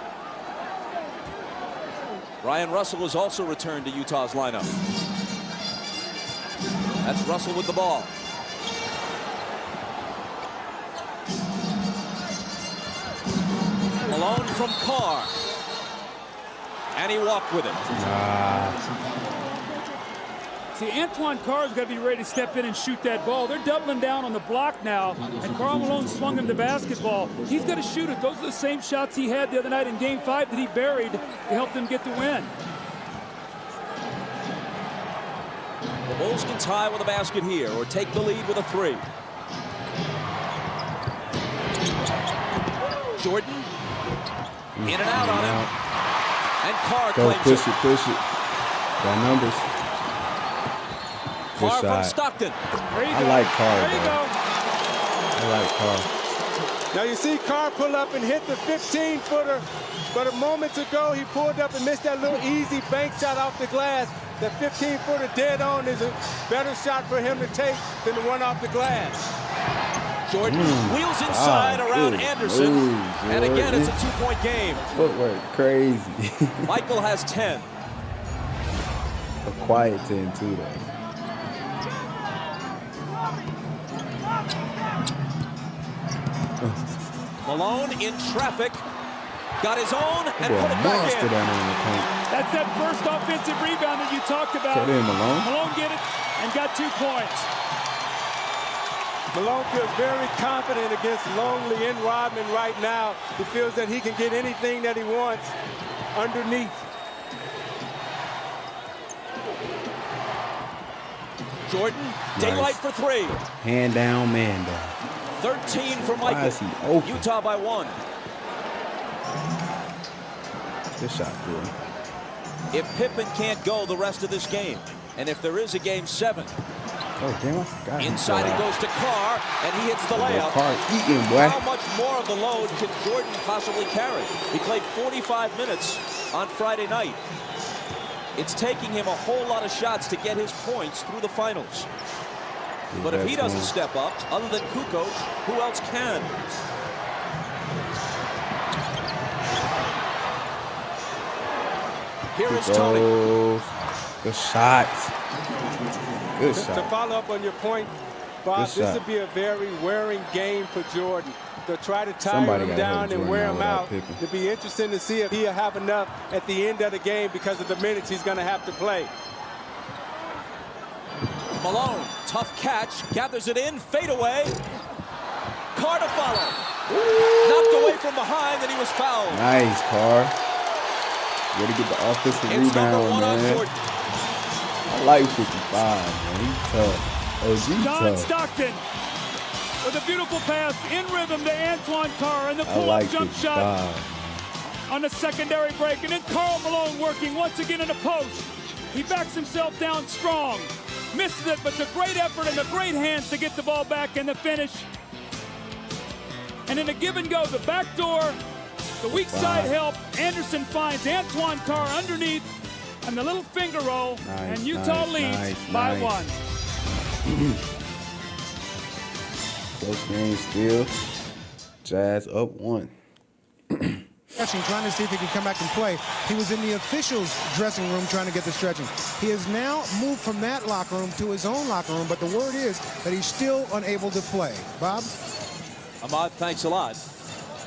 Ryan Russell has also returned to Utah's lineup. That's Russell with the ball. Malone from Carr. And he walked with it. See, Antoine Carr's got to be ready to step in and shoot that ball. They're doubling down on the block now, and Karl Malone swung him the basketball. He's got to shoot it. Those are the same shots he had the other night in Game 5 that he buried to help them get the win. The Bulls can tie with a basket here or take the lead with a three. Jordan in and out on him. And Carr claims push it. Got numbers. Carr from Stockton. I like Carr. There you go. I like Carr. Now you see Carr pull up and hit the 15-footer, but a moment ago he pulled up and missed that little easy bank shot off the glass. That 15-footer dead on is a better shot for him to take than the one off the glass. Jordan wheels inside around Anderson, and again it's a two-point game. Footwork crazy. Michael has 10. A quiet 10 too though. Malone in traffic, got his own and put it back in. That's that first offensive rebound that you talked about. Malone get it and got 2 points. Malone feels very confident against Longley and Rodman right now. He feels that he can get anything that he wants underneath. Jordan, daylight for three. Hand down, man down. 13 for Michael. Utah by 1. Good shot, Jordan. If Pippen can't go the rest of this game, and if there is a Game 7, oh, damn, I forgot. Inside it goes to Carr, and he hits the layup. Carr eating, boy. How much more of the load can Jordan possibly carry? He played 45 minutes on Friday night. It's taking him a whole lot of shots to get his points through the finals. But if he doesn't step up, other than Kukoc, who else can? Here is Tony. Good shot. Good shot. To follow up on your point, Bob, this would be a very wearing game for Jordan. To try to tire him down and wear him out. It'd be interesting to see if he'll have enough at the end of the game because of the minutes he's going to have to play. Malone, tough catch, gathers it in, fade away. Carr to follow. Knocked away from behind, and he was fouled. Nice, Carr. Way to get the offensive rebound, man. I like 55, man. He's tough. OG John tough. Stockton with a beautiful pass in rhythm to Antoine Carr, and the pull-up jump shot on the secondary break. And then Karl Malone working once again in the post. He backs himself down strong. Misses it, but the great effort and the great hands to get the ball back and the finish. And in the give and go, the back door, the weak side help. Anderson finds Antoine Carr underneath, and the little finger roll, and Utah leads by 1. Close game still. Jazz up 1. trying to see if he can come back and play. He was in the officials' dressing room trying to get the stretching. He has now moved from that locker room to his own locker room, but the word is that he's still unable to play. Bob? Ahmad, thanks a lot.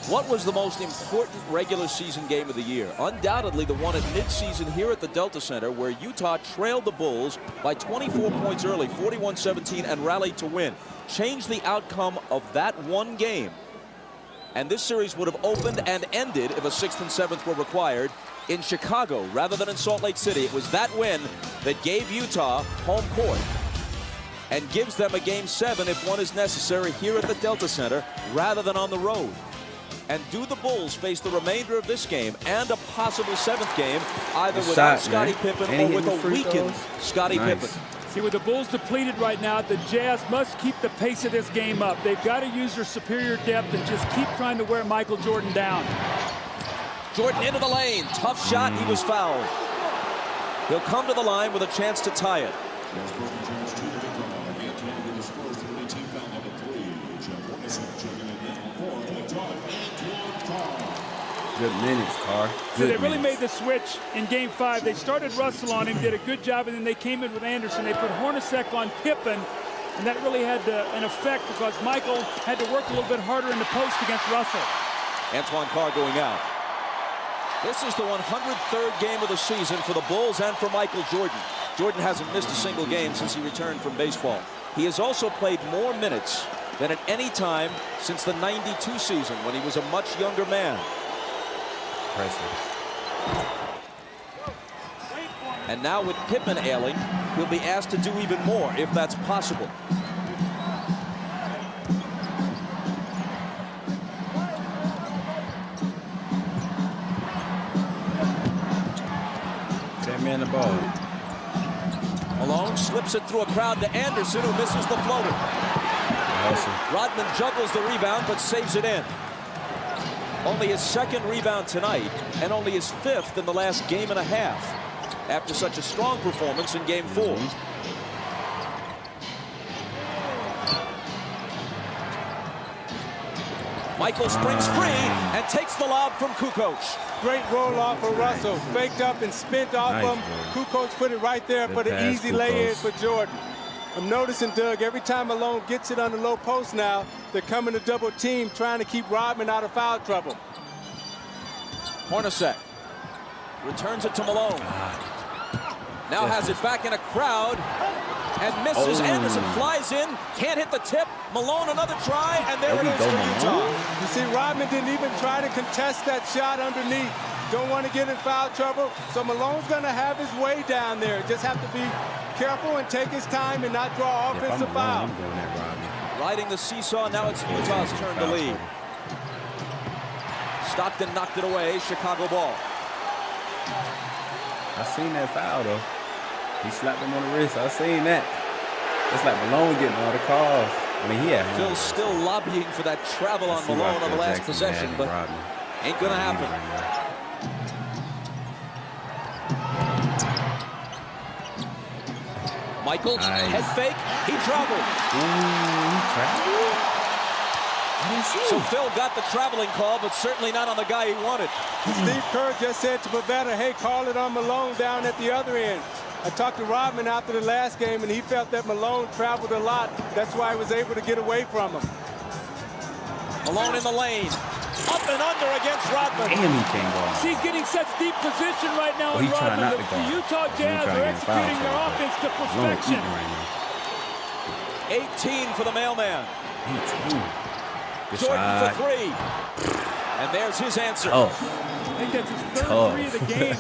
What was the most important regular season game of the year? Undoubtedly the one at midseason here at the Delta Center, where Utah trailed the Bulls by 24 points early, 41-17, and rallied to win. Changed the outcome of that one game. And this series would have opened and ended if a 6th and 7th were required in Chicago rather than in Salt Lake City. It was that win that gave Utah home court and gives them a Game 7 if one is necessary here at the Delta Center rather than on the road. And do the Bulls face the remainder of this game and a possible 7th game either without Scottie Pippen or with a weakened Scottie Pippen? See, with the Bulls depleted right now, the Jazz must keep the pace of this game up. They've got to use their superior depth and just keep trying to wear Michael Jordan down. Jordan into the lane. Tough shot. He was fouled. He'll come to the line with a chance to tie it. Good minutes, Carr. So they really made the switch in Game 5. They started Russell on him, did a good job, and then they came in with Anderson. They put Hornacek on Pippen, and that really had an effect because Michael had to work a little bit harder in the post against Russell. Antoine Carr going out. This is the 103rd game of the season for the Bulls and for Michael Jordan. Jordan hasn't missed a single game since he returned from baseball. He has also played more minutes than at any time since the '92 season when he was a much younger man. And now with Pippen ailing, he'll be asked to do even more if that's possible. Man the ball. Malone slips it through a crowd to Anderson, who misses the floater. Awesome. Rodman juggles the rebound but saves it in. Only his 2nd rebound tonight and only his 5th in the last game and a half after such a strong performance in Game 4. Michael springs free and takes the lob from Kukoc. Great roll-off for Russell. Faked up and spent off him. Kukoc put it right there for the easy lay-in for Jordan. I'm noticing, Doug, every time Malone gets it on the low post now, they're coming to double team, trying to keep Rodman out of foul trouble. Hornacek returns it to Malone. Now has it back in a crowd and misses. Anderson flies in, can't hit the tip. Malone another try, and there it is for Utah. You see, Rodman didn't even try to contest that shot underneath. Don't want to get in foul trouble, so Malone's going to have his way down there. Just have to be careful and take his time and not draw offensive foul. Riding the seesaw, now it's Utah's turn to lead. Stockton knocked it away, Chicago ball. I seen that foul, though. He slapped him on the wrist. I seen that. It's like Malone getting all the calls. I mean, Phil's still lobbying for that travel on Malone on the last possession, but ain't going to happen. Michael, head fake, he traveled. So Phil got the traveling call, but certainly not on the guy he wanted. Steve Kerr just said to Pavetta, hey, call it on Malone down at the other end. I talked to Rodman after the last game, and he felt that Malone traveled a lot. That's why he was able to get away from him. Malone in the lane. Up and under against Rodman. Damn, he can't go. He's getting such deep position right now in Rodman. The Utah Jazz are executing their offense to perfection. 18 for the mailman. 18. Jordan for 3. And there's his answer. I think that's his third 3 of the game,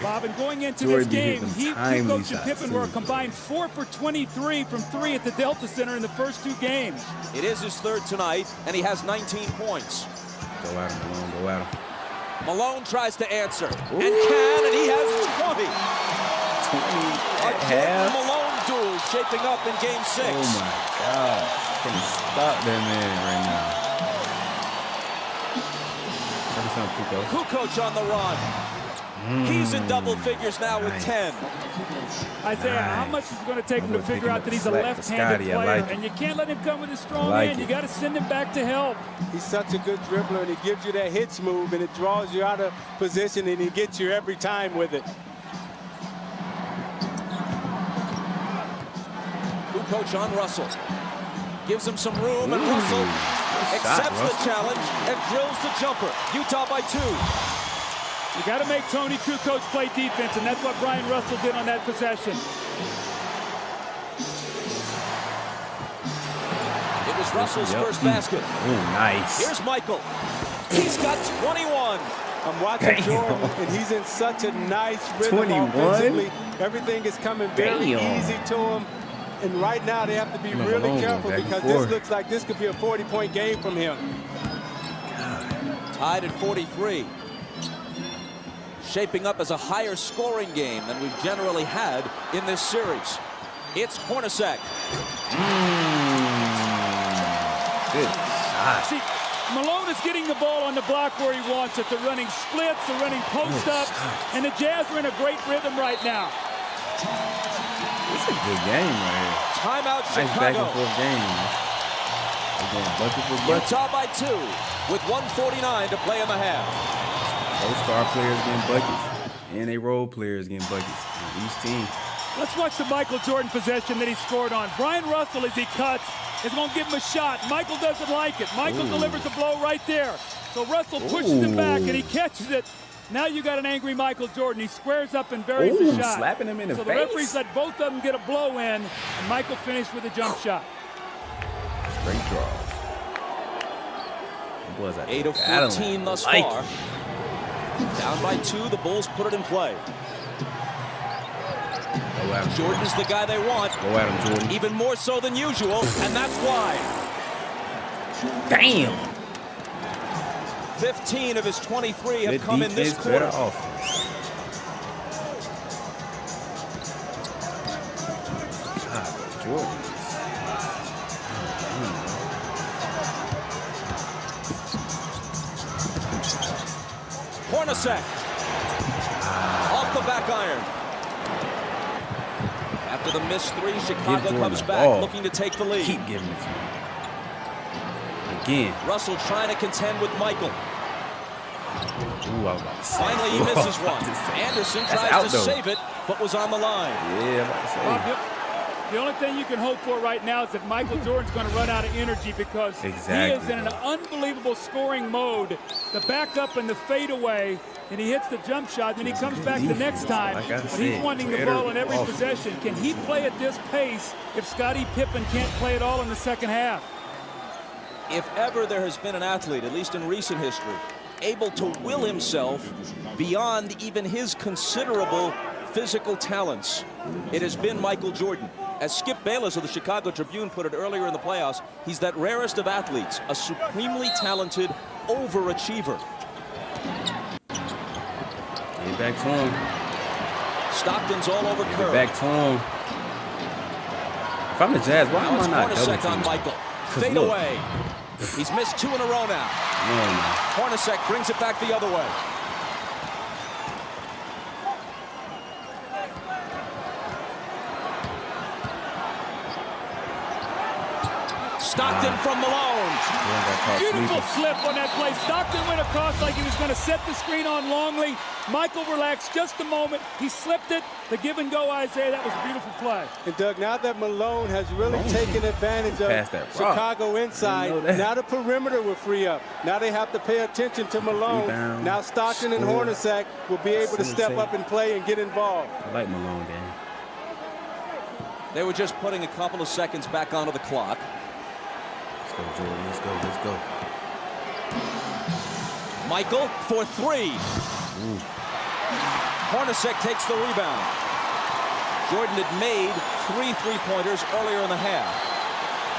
Bob. And going into this game, Kukoc and Pippen were a combined 4 for 23 from 3 at the Delta Center in the first 2 games. It is his 3rd tonight, and he has 19 points. Go at him, Malone. Go at him. Malone tries to answer, and he has 20. 20 A Jordan Malone duel shaping up in Game 6. Oh, my God. Can stop that man right now. something, Kukoc. Kukoc on the run. He's in double figures now with 10. Isaiah, how much is it going to take him to figure out that he's a left-handed player? And you can't let him come with his strong hand. You got to send him back to help. He's such a good dribbler, and he gives you that hitch move, and it draws you out of position, and he gets you every time with it. Kukoc on Russell. Gives him some room, and Russell accepts the challenge and drills the jumper. Utah by 2. You got to make Toni Kukoc play defense, and that's what Brian Russell did on that possession. It was Russell's first basket. Ooh, nice. Here's Michael. He's got 21. I'm watching Jordan, and he's in such a nice rhythm 21? offensively. Everything is coming very easy to him. And right now, they have to be really careful because this looks like this could be a 40-point game from him. Tied at 43. Shaping up as a higher scoring game than we've generally had in this series. It's Hornacek. Good shot. See, Malone is getting the ball on the block where he wants it. They're running splits, they're running post-ups, and the Jazz are in a great rhythm right now. It's a good game right here. Timeout, Nice Chicago. back and forth game, man. Again, bucket for bucket. Utah by 2 with 1:49 to play in the half. Both star players getting buckets, and they role players getting buckets on each team. Let's watch the Michael Jordan possession that he scored on. Brian Russell, as he cuts, is going to give him a shot. Michael doesn't like it. Michael delivers a blow right there. So Russell pushes him back, and he catches it. Now you got an angry Michael Jordan. He squares up and buries the shot. Slapping him in the so face. the referees let both of them get a blow in, and Michael finished with a jump shot. Great draws. 8 of 14 thus far. Down by 2, the Bulls put it in play. Jordan's the guy they want. Go at him, Jordan. Even more so than usual, and that's why. Damn. 15 of his 23 have Good come in this defense, quarter. better offense. God, Jordan. Hornacek. Off the back iron. After the missed 3, Chicago comes back looking to take the lead. Keep giving it to him. Again. Russell trying to contend with Michael. Ooh, I was about to say. Finally, he misses one. Anderson tries to save it, but was on the line. Yeah, I'm about to say. Rob, the only thing you can hope for right now is that Michael Jordan's going to run out of energy because he is in an unbelievable scoring mode. The backup and the fadeaway, and he hits the jump shot, and then he comes back the next time. Like but he's wanting the ball in every possession. Can he play at this pace if Scottie Pippen can't play at all in the second half? If ever there has been an athlete, at least in recent history, able to will himself beyond even his considerable physical talents, it has been Michael Jordan. As Skip Bayless of the Chicago Tribune put it earlier in the playoffs, he's that rarest of athletes, a supremely talented overachiever. Get back to him. Stockton's all over Kerr. Get back to him. If I'm the Jazz, why am I not double Hornacek on teaming? Michael. Fade away. He's missed 2 in a row now. Hornacek brings it back the other way. Stockton from Malone. Beautiful slip on that play. Stockton went across like he was going to set the screen on Longley. Michael relaxed just a moment. He slipped it. The give and go, Isaiah. That was a beautiful play. And Doug, now that Malone has really taken advantage of Chicago inside, now the perimeter will free up. Now they have to pay attention to Malone. Rebound, now Stockton and Hornacek will be able to step up and play and get involved. I like Malone, Dan. They were just putting a couple of seconds back onto the clock. Let's go, Jordan. Let's go. Let's go. Michael for 3. Hornacek takes the rebound. Jordan had made 3 3-pointers earlier in the half.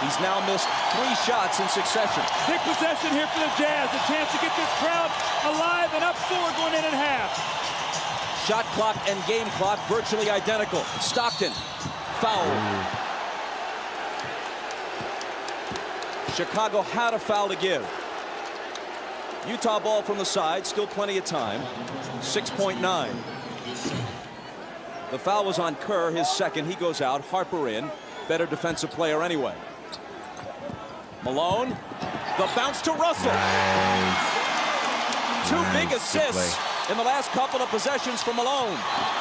He's now missed 3 shots in succession. Big possession here for the Jazz. A chance to get this crowd alive and up 4 going in at half. Shot clock and game clock virtually identical. Stockton, foul. Chicago had a foul to give. Utah ball from the side, still plenty of time. 6.9. The foul was on Kerr, his second. He goes out. Harper in. Better defensive player anyway. Malone. The bounce to Russell. Nice. Two big assists in the last couple of possessions for Malone.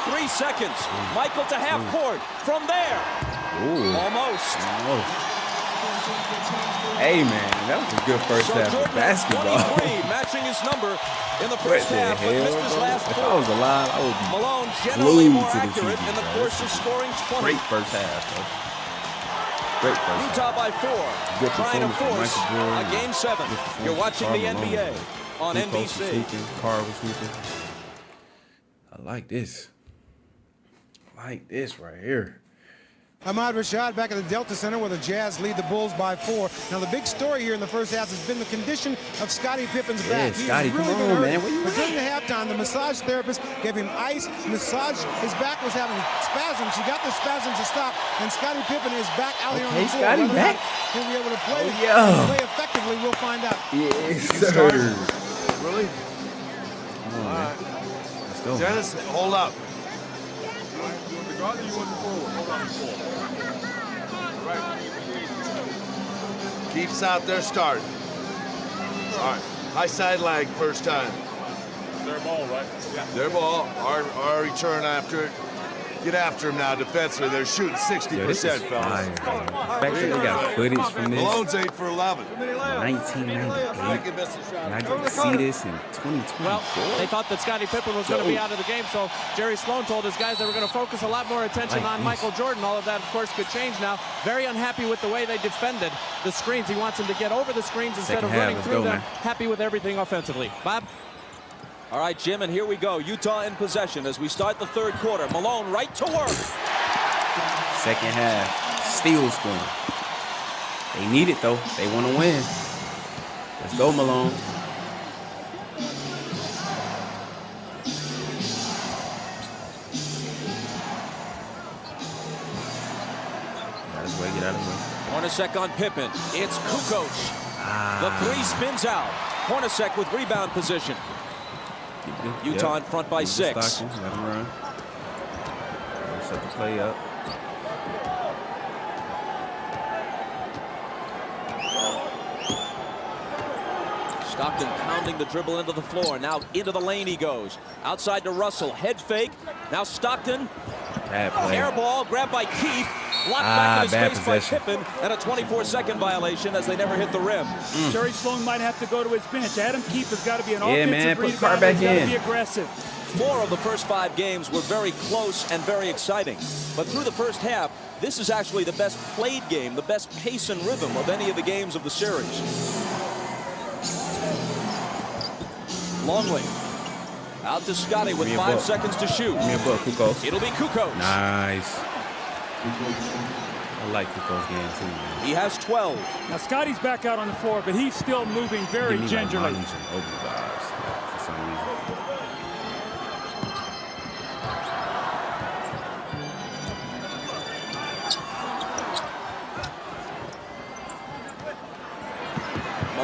3 seconds. Michael to half court. From there. Ooh. Almost. Hey, man, that was a good first half of basketball. 23, matching his number in the first half, but missed his last If I four. was alive, I would be Malone generally glued more to the accurate TV, in the bro. course of scoring 20. Great first half, bro. Great first half. Utah by 4, Good trying to performance from force Michael Jordan. a Game 7. Good performance You're watching from the Karl NBA Malone. on Who posted NBC. sneaking, Carr was sneaking. I like this. I like this right here. Ahmad Rashad back at the Delta Center where the Jazz lead the Bulls by 4. Now the big story here in the first half has been the condition of Scottie Pippen's back. Yeah, Scottie, really come been on, hurt. man. Where you But at? during the halftime, the massage therapist gave him ice, massage. His back was having spasms. He got the spasms to stop, and Scottie Pippen is back out here on the floor. Scottie Whether or back? not he'll be able to play, play effectively, we'll find out. Yes, sir. Really? Come on, man. Let's go. Dennis, hold up. Keeps out there starting. All right. High side leg first time. Their ball, right? Yeah. Their ball. Our return after it. Get after him now defensively. They're shooting 60%, Yo, this is fellas. fire, man. The fact that they got footage from this. Malone's 8 for 11. 1998. And I get to see this in 2024. Well, they thought that Scottie Pippen was going to be out of the game, so Jerry Sloan told his guys they were going to focus a lot more attention on Michael Jordan. All of that, of course, could change now. Very unhappy with the way they defended the screens. He wants them to get over the screens instead of running through them. Happy with everything offensively. Bob? All right, Jim, and here we go. Utah in possession as we start the third quarter. Malone right to work. Second half, still scoring. They need it, though. They want to win. Let's go, Malone. Get out of his way, get out of his way. Hornacek on Pippen. It's Kukoc. The three spins out. Hornacek with rebound position. Utah in front by 6. Stockton, let him run. Set the play up. Stockton pounding the dribble into the floor. Now into the lane he goes. Outside to Russell. Head fake. Now Stockton. Bad play. Air ball grabbed by Keith. Blocked back in his bad face possession. by Pippen. And a 24-second violation as they never hit the rim. Jerry Sloan might have to go to his bench. Adam Keefe has got to be an Yeah, offensive man, put rebounder. Carr back He's got to in. be aggressive. 4 of the first 5 games were very close and very exciting. But through the first half, this is actually the best played game, the best pace and rhythm of any of the games of the series. Longley out to Scottie with 5 seconds to shoot. Give me a book, Kukoc. It'll be Kukoc. Nice. I like Kukoc's game too, man. He has 12. Now Scottie's back out on the floor, but he's still moving very Give me gingerly. Like Monty Ginobili vibes for some reason.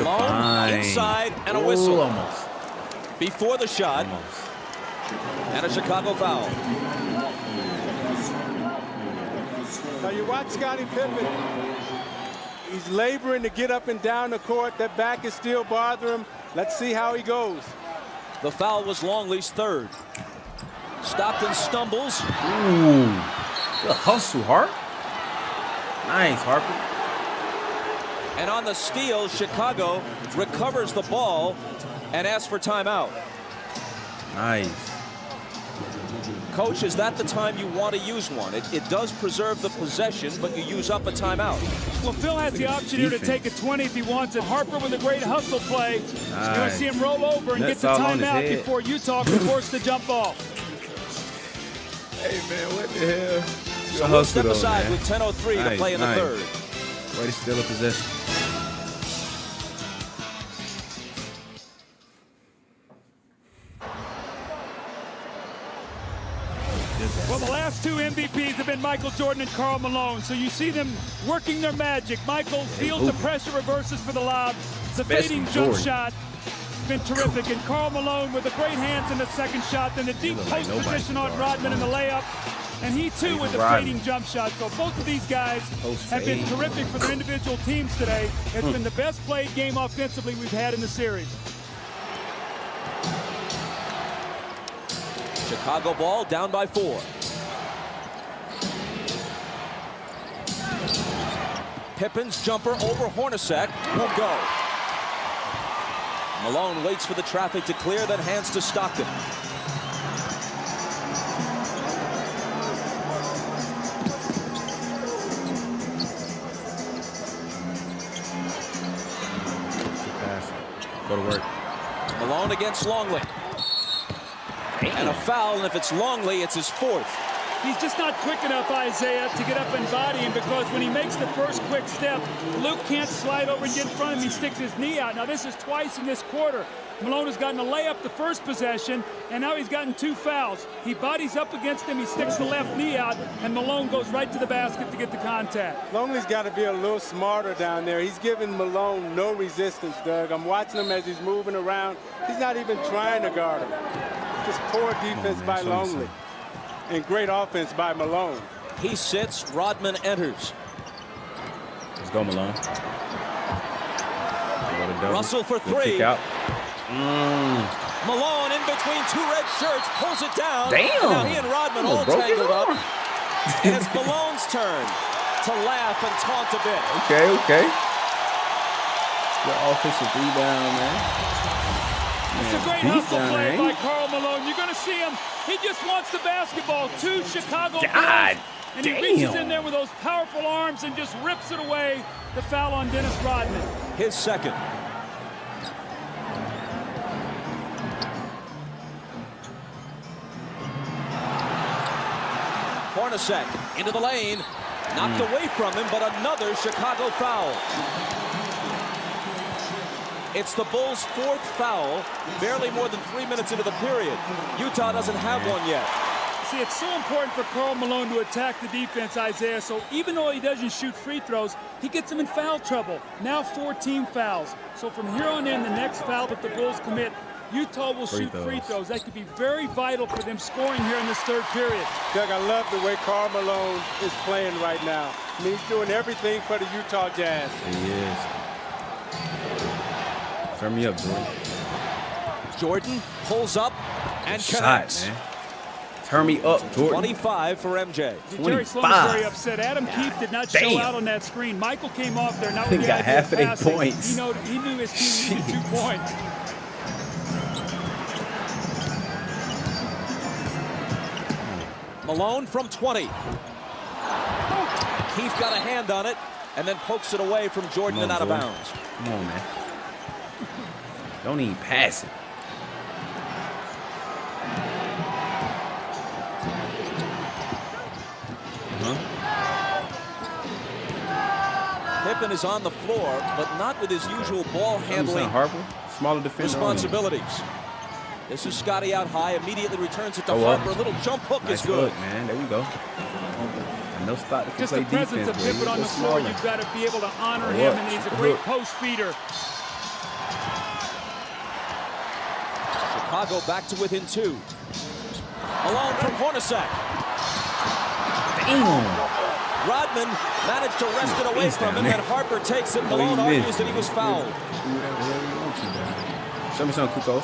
Malone inside and a whistle. Ooh, almost. Before the shot. Almost. And a Chicago foul. Now you watch Scottie Pippen. He's laboring to get up and down the court. That back is still bothering him. Let's see how he goes. The foul was Longley's third. Stockton stumbles. Ooh. Good hustle, Hart. Nice, Harper. And on the steal, Chicago recovers the ball and asks for timeout. Nice. Coach, is that the time you want to use one? It does preserve the possession, but you use up a timeout. Well, Phil has the option here to take a 20 if he wants it. Harper with a great hustle play. You're going to see him roll over and get the timeout before Utah can force the jump ball. Hey, man, what the hell? So we'll step aside with 10:03 to play in the third. Way to steal a possession. Well, the last 2 MVPs have been Michael Jordan and Karl Malone, so you see them working their magic. Michael feels the pressure, reverses for the lob. It's a fading jump shot. been terrific, and Karl Malone with the great hands in the second shot, then the deep post position on Rodman in the layup, and he too with the fading jump shot. So both of these guys have been terrific for their individual teams today. It's been the best played game offensively we've had in the series. Chicago ball down by 4. Pippen's jumper over Hornacek won't go. Malone waits for the traffic to clear, then hands to Stockton. Go to work. Malone against Longley. And a foul, and if it's Longley, it's his 4th. He's just not quick enough, Isaiah, to get up and body him, because when he makes the first quick step, Luke can't slide over and get in front of him. He sticks his knee out. Now, this is twice in this quarter. Malone has gotten a layup the first possession, and now he's gotten 2 fouls. He bodies up against him, he sticks the left knee out, and Malone goes right to the basket to get the contact. Longley's got to be a little smarter down there. He's giving Malone no resistance, Doug. I'm watching him as he's moving around. He's not even trying to guard him. Just poor defense by Longley. And great offense by Malone. He sits, Rodman enters. Let's go, Malone. Russell for 3. Malone in between 2 red shirts, pulls it down. Damn. Now he and Rodman all tangled up. And it's Malone's turn to laugh and taunt a bit. Okay. Good offensive rebound, man. It's a great hustle play by Karl Malone. You're going to see him. He just wants the basketball. 2 Chicago Bulls. And he reaches in there with those powerful arms and just rips it away. The foul on Dennis Rodman. His 2nd. Hornacek into the lane. Knocked away from him, but another Chicago foul. It's the Bulls' 4th foul, barely more than 3 minutes into the period. Utah doesn't have one yet. See, it's so important for Karl Malone to attack the defense, Isaiah, so even though he doesn't shoot free throws, he gets them in foul trouble. Now 4 team fouls. So from here on in, the next foul that the Bulls commit, Utah will shoot free throws. That could be very vital for them scoring here in this 3rd period. Doug, I love the way Karl Malone is playing right now. I mean, he's doing everything for the Utah Jazz. He is. Turn me up, Jordan. Jordan pulls up and connects. Man. Turn me up, Jordan. 25 for MJ. Jerry Sloan is very upset. Adam Keefe did not show out on that screen. Michael came off there. Now he got half of 8 points. He knew his team needed 2 points. Malone from 20. Keefe got a hand on it and then pokes it away from Jordan and out of bounds. Come on, man. Don't even pass it. Pippen is on the floor, but not with his usual ball handling smaller defender responsibilities. This is Scotty out high, immediately returns it to Harper. A little jump hook is good. Man, there we go. No spot to just play the presence defense, of Pippen on the floor, you've got to be able to honor him, and he's a great post feeder. Chicago back to within 2. Malone from Hornacek. Damn. Rodman managed to wrest it away from him, and Harper takes it. Malone argues that he was fouled. Show me some, Kukoc.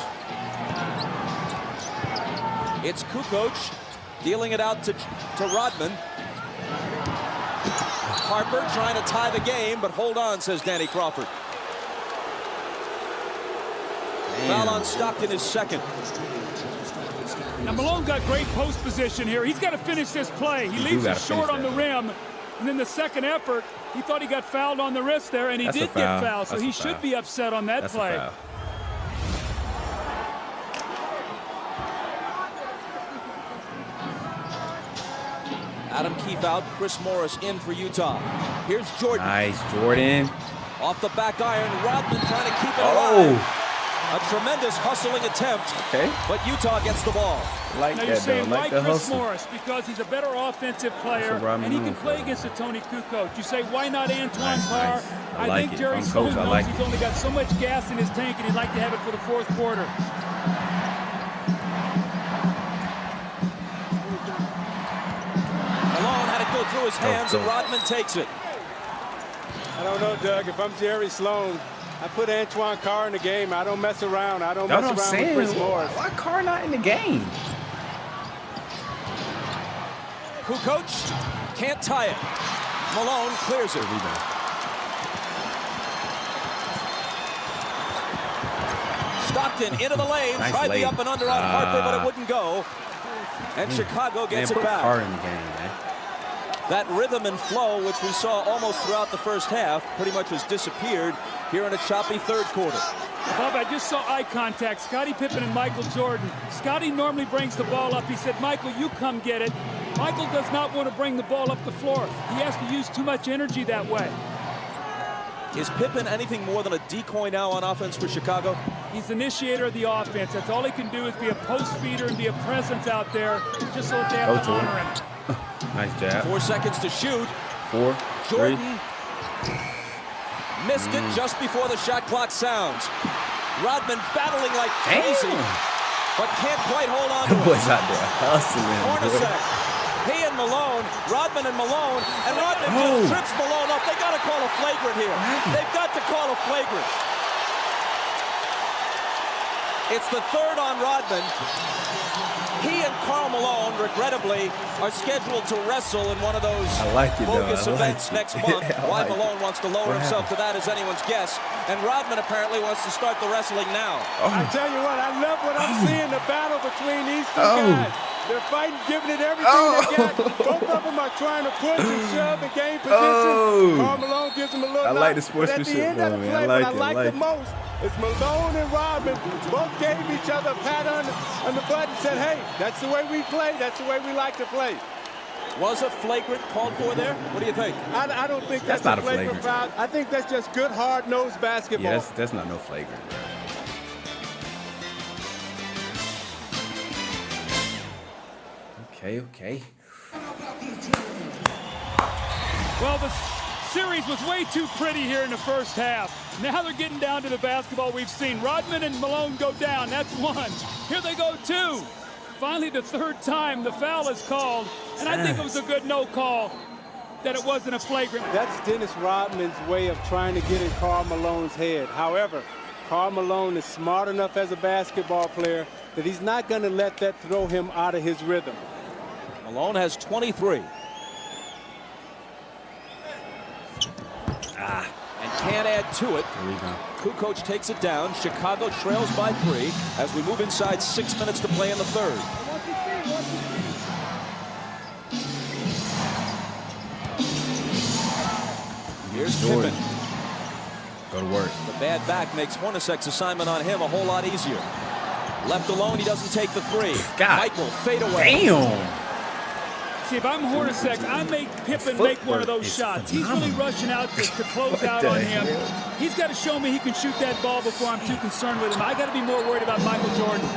It's Kukoc dealing it out to Rodman. Harper trying to tie the game, but hold on, says Danny Crawford. Foul on Stockton is 2nd. Now Malone got great post position here. He's got to finish this play. He leaves it short on the rim. And then the second effort, he thought he got fouled on the wrist there, and he did get fouled. So he should be upset on that play. Adam Keefe out, Chris Morris in for Utah. Here's Jordan. Nice, Jordan. Off the back iron, Rodman trying to keep it alive. A tremendous hustling attempt, but Utah gets the ball. Like now that, you're saying though. Like why the Chris hustle. Morris? Because he's a better offensive player, and he can play against a Tony Kukoc. You say, why not Antoine Carr? Nice. I like think it. Jerry If I'm Sloan coach, I knows like he's it. only got so much gas in his tank, and he'd like to have it for the fourth quarter. Malone had it go through his hands, and Rodman takes it. I don't know, Doug. If I'm Jerry Sloan, I put Antoine Carr in the game. I don't mess around. I don't mess around with Chris Morris. Why Carr not in the game? Kukoc can't tie it. Malone clears it. Stockton into the lane, Nice tried lane. the up and under on Harper, but it wouldn't go. And Chicago gets Man, it put back. Carr in the game, man. That rhythm and flow, which we saw almost throughout the first half, pretty much has disappeared here in a choppy third quarter. Bob, I just saw eye contact. Scottie Pippen and Michael Jordan. Scottie normally brings the ball up. He said, Michael, you come get it. Michael does not want to bring the ball up the floor. He has to use too much energy that way. Is Pippen anything more than a decoy now on offense for Chicago? He's the initiator of the offense. That's all he can do is be a post feeder and be a presence out there just so that they have to honor him. Nice jab. 4 seconds to shoot. 4, 3. Jordan missed it just before the shot clock sounds. Rodman battling like crazy, but can't quite hold on to it. Boys out there hustling. Hornacek, he and Malone, Rodman and Malone, and Rodman just trips Malone up. They got to call a flagrant here. They've got to call a flagrant. It's the third on Rodman. He and Karl Malone, regrettably, are scheduled to wrestle in one of those bogus events next month. Why Malone wants to lower himself to that is anyone's guess. And Rodman apparently wants to start the wrestling now. I tell you what, I love what I'm seeing, the battle between these two guys. They're fighting, giving it everything they got. Both of them are trying to push and shove and gain position. Karl Malone gives him a little knock. Like the sportsmanship, But at the end of the play, man. what I like the most is Malone and Rodman both gave each other a pat on the butt and said, hey, that's the way we play. That's the way we like to play. Was a flagrant called for there? What do you think? I don't think that's not a flagrant foul. I think that's just good, hard-nosed basketball. Yeah, that's not no flagrant. Okay. Well, the series was way too pretty here in the first half. Now they're getting down to the basketball we've seen. Rodman and Malone go down. That's one. Here they go, two. Finally, the third time the foul is called. And I think it was a good no call that it wasn't a flagrant. That's Dennis Rodman's way of trying to get in Karl Malone's head. However, Karl Malone is smart enough as a basketball player that he's not going to let that throw him out of his rhythm. Malone has 23. And can't add to it. Kukoc takes it down. Chicago trails by 3 as we move inside 6 minutes to play in the third. Here's Pippen. Go to work. The bad back makes Hornacek's assignment on him a whole lot easier. Left alone, he doesn't take the 3. Michael, fade away. Damn. See, if I'm Hornacek, I make Pippen make one of those shots. He's really rushing out to close out on him. He's got to show me he can shoot that ball before I'm too concerned with him. I got to be more worried about Michael Jordan.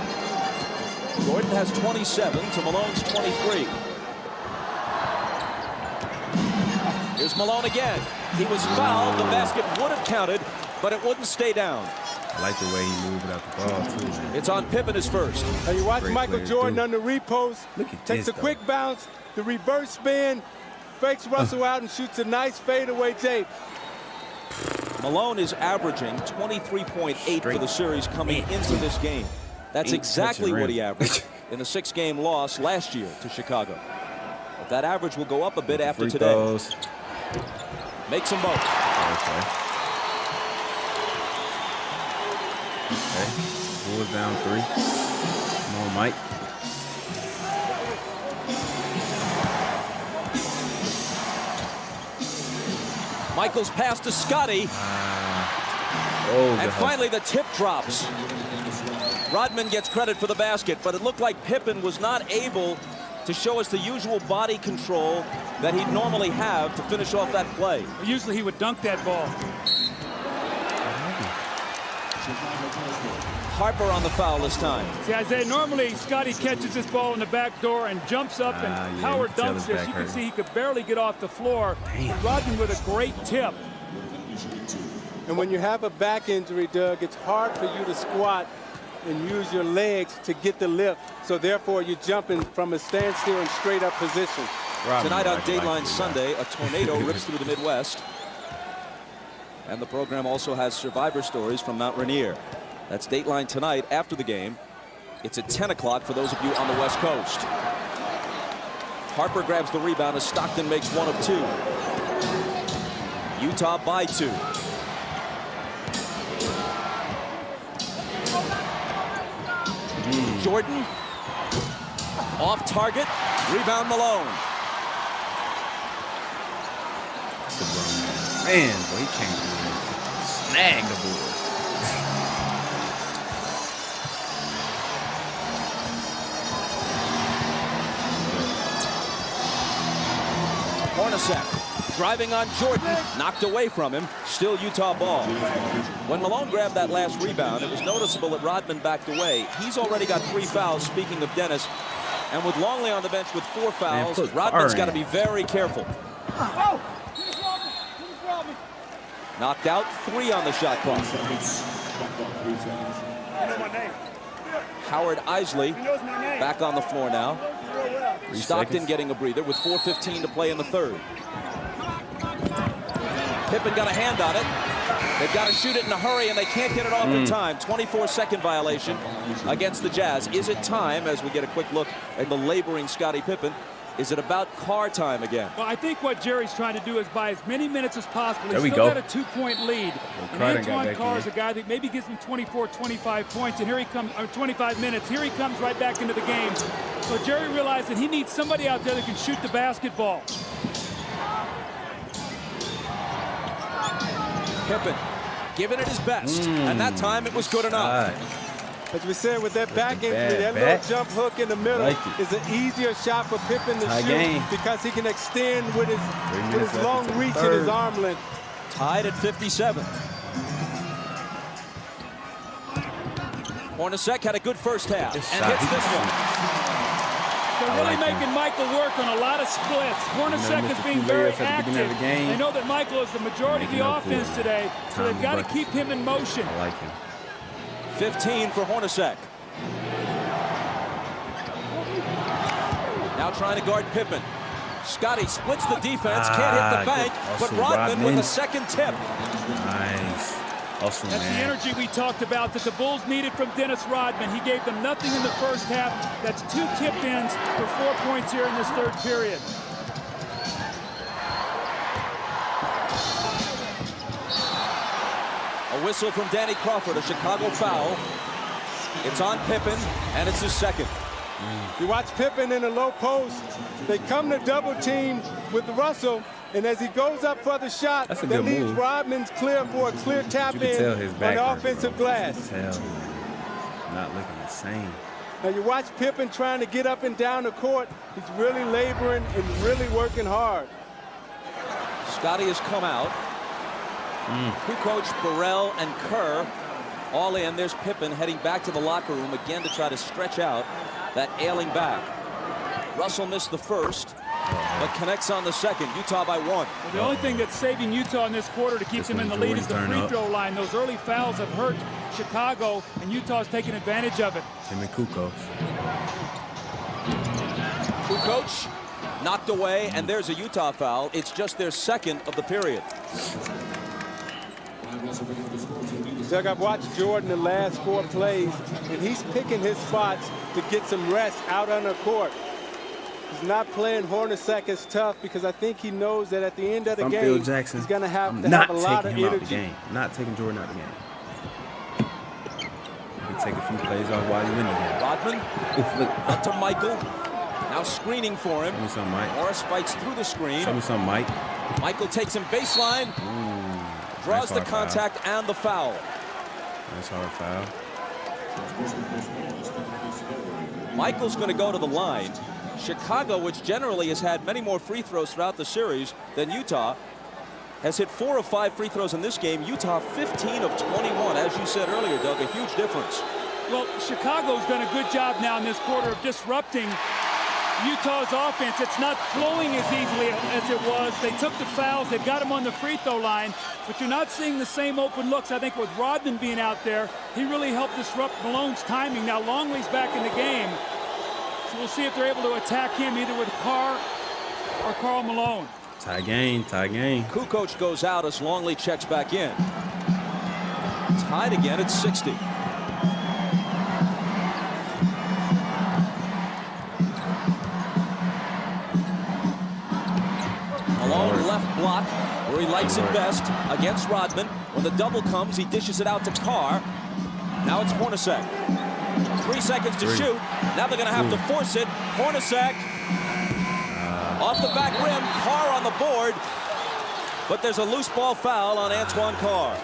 Jordan has 27 to Malone's 23. Here's Malone again. He was fouled. The basket would have counted, but it wouldn't stay down. I like the way he moved out the ball, too, man. It's on Pippen his first. Now you watch Great Michael player, Jordan dude. under repost. Look at takes this, a quick bounce, the reverse spin, fakes Russell out and shoots a nice fadeaway tape. Malone is averaging 23.8 for the series coming into this game. That's exactly what he averaged in the 6-game loss last year to Chicago. But that average will go up a bit after today. Throws. Makes them both. Okay. Bulls down 3. Come on, Mike. Michael's pass to Scottie. And finally the tip drops. Rodman gets credit for the basket, but it looked like Pippen was not able to show us the usual body control that he'd normally have to finish off that play. Usually he would dunk that ball. Harper on the foul this time. See, Isaiah, normally Scotty catches this ball in the back door and jumps up, and yeah, Howard tell dunks his this. back You can hurt. see he could barely get off the floor. Rodman with a great tip. And when you have a back injury, Doug, it's hard for you to squat and use your legs to get the lift. So therefore, you're jumping from a standstill and straight up position. Tonight on Dateline Sunday, a tornado rips through the Midwest. And the program also has survivor stories from Mount Rainier. That's Dateline tonight after the game. It's at 10 o'clock for those of you on the West Coast. Harper grabs the rebound as Stockton makes one of two. Utah by 2. Jordan off target, rebound Malone. Man, boy, he can't snag the board. Hornacek driving on Jordan, knocked away from him, still Utah ball. When Malone grabbed that last rebound, it was noticeable that Rodman backed away. He's already got 3 fouls, speaking of Dennis. And with Longley on the bench with 4 fouls, Rodman's got to be very careful. Knocked out, 3 on the shot clock. Howard Isley back on the floor now. Stockton getting a breather with 4:15 to play in the third. Pippen got a hand on it. They've got to shoot it in a hurry, and they can't get it off in time. 24-second violation against the Jazz. Is it time, as we get a quick look at the laboring Scottie Pippen, is it about car time again? Well, I think what Jerry's trying to do is buy as many minutes as possible. There He's we still go. got a 2-point lead. And Antoine Carr is a guy that maybe gives him 24, 25 points, and here he comes, or 25 minutes. Here he comes right back into the game. So Jerry realized that he needs somebody out there that can shoot the basketball. Pippen giving it his best, and that time it was good enough. As we said, with that back injury, that little jump hook in the middle is an easier shot for Pippen to shoot because he can extend with his long reach and his arm length. Tied at 57. Hornacek had a good first half and hits this one. They're really making Michael work on a lot of splits. Hornacek is being very active. They know that Michael is the majority of the offense today, so they've got to keep him in motion. I like him. 15 for Hornacek. Now trying to guard Pippen. Scotty splits the defense, can't hit the bank, but Rodman with a second tip. Nice. Awesome, That's the energy we talked about that the Bulls needed from Dennis Rodman. He gave them nothing in the first half. That's 2 tip-ins for 4 points here in this third period. A whistle from Danny Crawford, a Chicago foul. It's on Pippen, and it's his second. You watch Pippen in the low post. They come to double team with Russell, and as he goes up for the shot, that leaves Rodman's clear for a clear tap in on the offensive glass. Not looking the same. Now you watch Pippen trying to get up and down the court. He's really laboring and really working hard. Scotty has come out. Kukoc, Burrell, and Kerr all in. There's Pippen heading back to the locker room again to try to stretch out that ailing back. Russell missed the first, but connects on the second. Utah by 1. Well, the only thing that's saving Utah in this quarter to keep them in the lead is the free throw line. Those early fouls have hurt Chicago, and Utah's taking advantage of it. Him and Kukoc. Kukoc knocked away, and there's a Utah foul. It's just their second of the period. Doug, I've watched Jordan the last 4 plays, and he's picking his spots to get some rest out on the court. He's not playing Hornacek as tough because I think he knows that at the end of the game, Phil Jackson, he's going to have a lot of energy. Not taking Jordan out of the game. You can take a few plays off while you're in the game. Rodman out to Michael. Now screening for him. Show me something, Mike. Morris fights through the screen. Show me something, Mike. Michael takes him baseline. Draws the contact and the foul. Nice hard foul. Michael's going to go to the line. Chicago, which generally has had many more free throws throughout the series than Utah, has hit 4 of 5 free throws in this game. Utah 15 of 21. As you said earlier, Doug, a huge difference. Well, Chicago's done a good job now in this quarter of disrupting Utah's offense. It's not flowing as easily as it was. They took the fouls. They've got him on the free throw line, but you're not seeing the same open looks. I think with Rodman being out there, he really helped disrupt Malone's timing. Now Longley's back in the game, so we'll see if they're able to attack him either with Carr or Karl Malone. Tie game, tie game. Kukoc goes out as Longley checks back in. Tied again at 60. Malone left block where he likes it best against Rodman. When the double comes, he dishes it out to Carr. Now it's Hornacek. 3 seconds to shoot. Now they're going to have to force it. Hornacek off the back rim. Carr on the board. But there's a loose ball foul on Antoine Carr.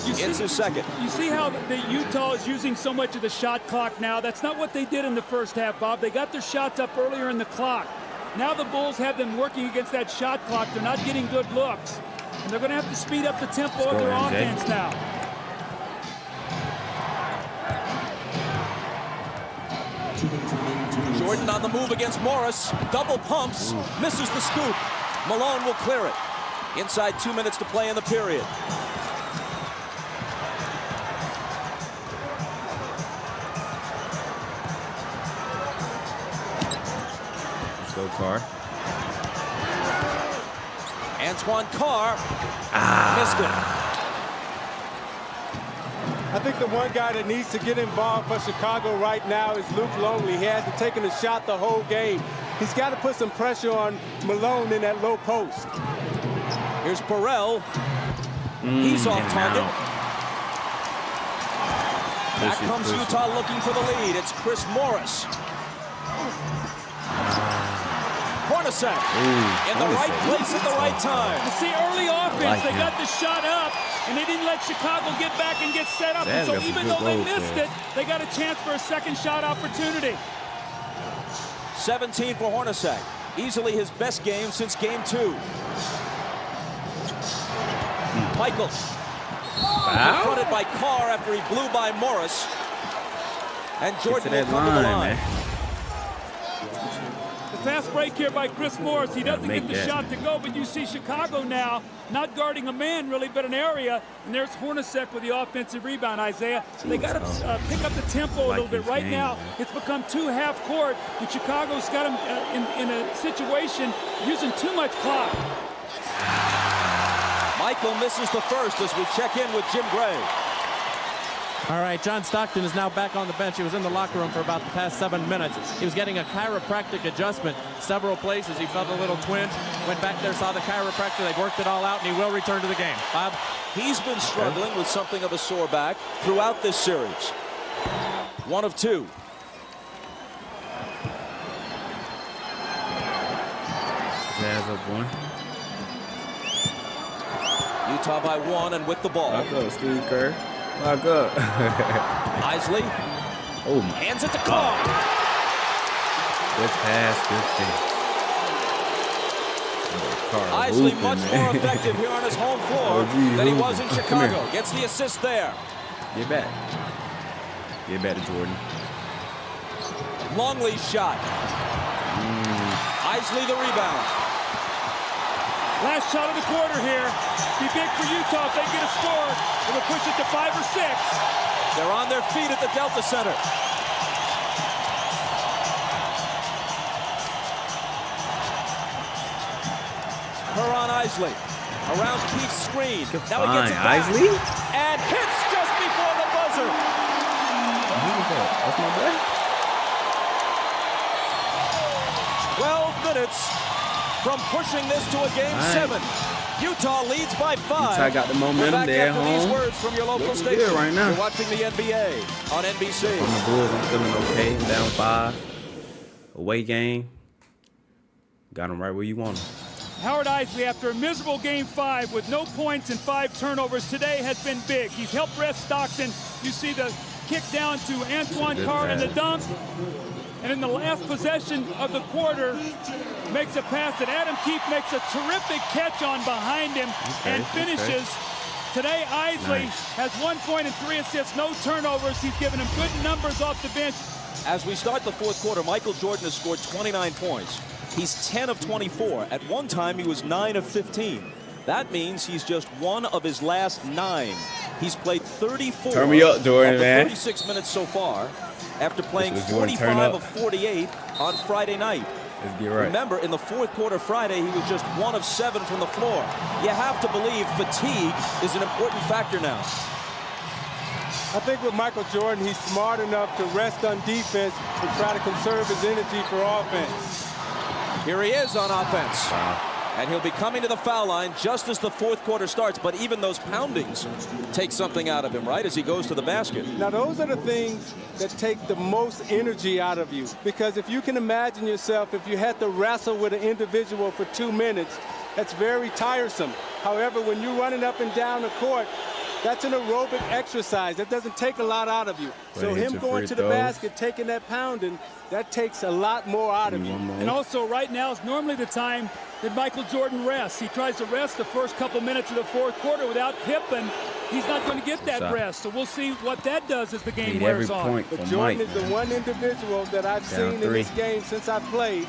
It's his second. You see how the Utah is using so much of the shot clock now? That's not what they did in the first half, Bob. They got their shots up earlier in the clock. Now the Bulls have them working against that shot clock. They're not getting good looks. And they're going to have to speed up the tempo of their offense now. Jordan on the move against Morris. Double pumps. Misses the scoop. Malone will clear it. Inside 2 minutes to play in the period. Let's go, Carr. Antoine Carr missed it. I think the one guy that needs to get involved for Chicago right now is Luke Longley. He hasn't taken a shot the whole game. He's got to put some pressure on Malone in that low post. Here's Burrell. He's off target. Back comes Utah looking for the lead. It's Chris Morris. Hornacek in the right place at the right time. You see, early offense, they got the shot up, and they didn't let Chicago get back and get set up. And so even though they missed it, they got a chance for a second shot opportunity. 17 for Hornacek. Easily his best game since game 2. Michael. Confronted by Carr after he blew by Morris. And Jordan will come to the line. The fast break here by Chris Morris. He doesn't get the shot to go, but you see Chicago now not guarding a man really, but an area. And there's Hornacek with the offensive rebound, Isaiah. They got to pick up the tempo a little bit. Right now, it's become 2 half court, and Chicago's got them in a situation using too much clock. Michael misses the first as we check in with Jim Gray. All right, John Stockton is now back on the bench. He was in the locker room for about the past 7 minutes. He was getting a chiropractic adjustment several places. He felt a little twinge, went back there, saw the chiropractor. They worked it all out, and he will return to the game. Bob? He's been struggling with something of a sore back throughout this series. 1 of 2. Jazz up 1. Utah by 1 and with the ball. Lock up, Steve Kerr. Lock up. Isley. Oh, hands it to Carr. Good pass, good thing. Isley much more effective here on his home floor than he was in Chicago. Gets the assist there. Get back. Get back to Jordan. Longley's shot. Isley the rebound. Last shot of the quarter here. Be big for Utah if they get a score. It'll push it to 5 or 6. They're on their feet at the Delta Center. Kerr on Isley. Around Keith's screen. Now he gets it back. Isley? And hits just before the buzzer. That's my boy. 12 minutes from pushing this to a game 7. Utah leads by 5. Utah got the momentum there at home. These words from your local station. Good right now. You're watching the NBA on NBC. On the Bulls, I'm feeling okay. I'm down 5. Away game. Got them right where you want them. Howard Isley, after a miserable game 5 with no points and 5 turnovers, today has been big. He's helped rest Stockton. You see the kick down to Antoine Carr and the dunk. And in the last possession of the quarter, makes a pass that Adam Keefe makes a terrific catch on behind him and finishes Today, Isley has 1 point and 3 assists, no turnovers. He's given him good numbers off the bench. As we start the fourth quarter, Michael Jordan has scored 29 points. He's 10 of 24. At one time, he was 9 of 15. That means he's just one of his last 9. He's played 34 Turn me up, Jordan, of the man. 36 minutes so far after playing 45 of 48 on Friday night. Let's get right. Remember, in the fourth quarter Friday, he was just 1 of 7 from the floor. You have to believe fatigue is an important factor now. I think with Michael Jordan, he's smart enough to rest on defense and try to conserve his energy for offense. Here he is on offense. And he'll be coming to the foul line just as the fourth quarter starts. But even those poundings take something out of him, right, as he goes to the basket. Now, those are the things that take the most energy out of you. Because if you can imagine yourself, if you had to wrestle with an individual for 2 minutes, that's very tiresome. However, when you're running up and down the court, that's an aerobic exercise. That doesn't take a lot out of you. So him going to the basket, taking that pounding, that takes a lot more out of you. And also right now is normally the time that Michael Jordan rests. He tries to rest the first couple minutes of the fourth quarter without Pippen. He's not going to get that rest. So we'll see what that does as the game wears on. But Jordan is the one individual that I've seen in this game since I've played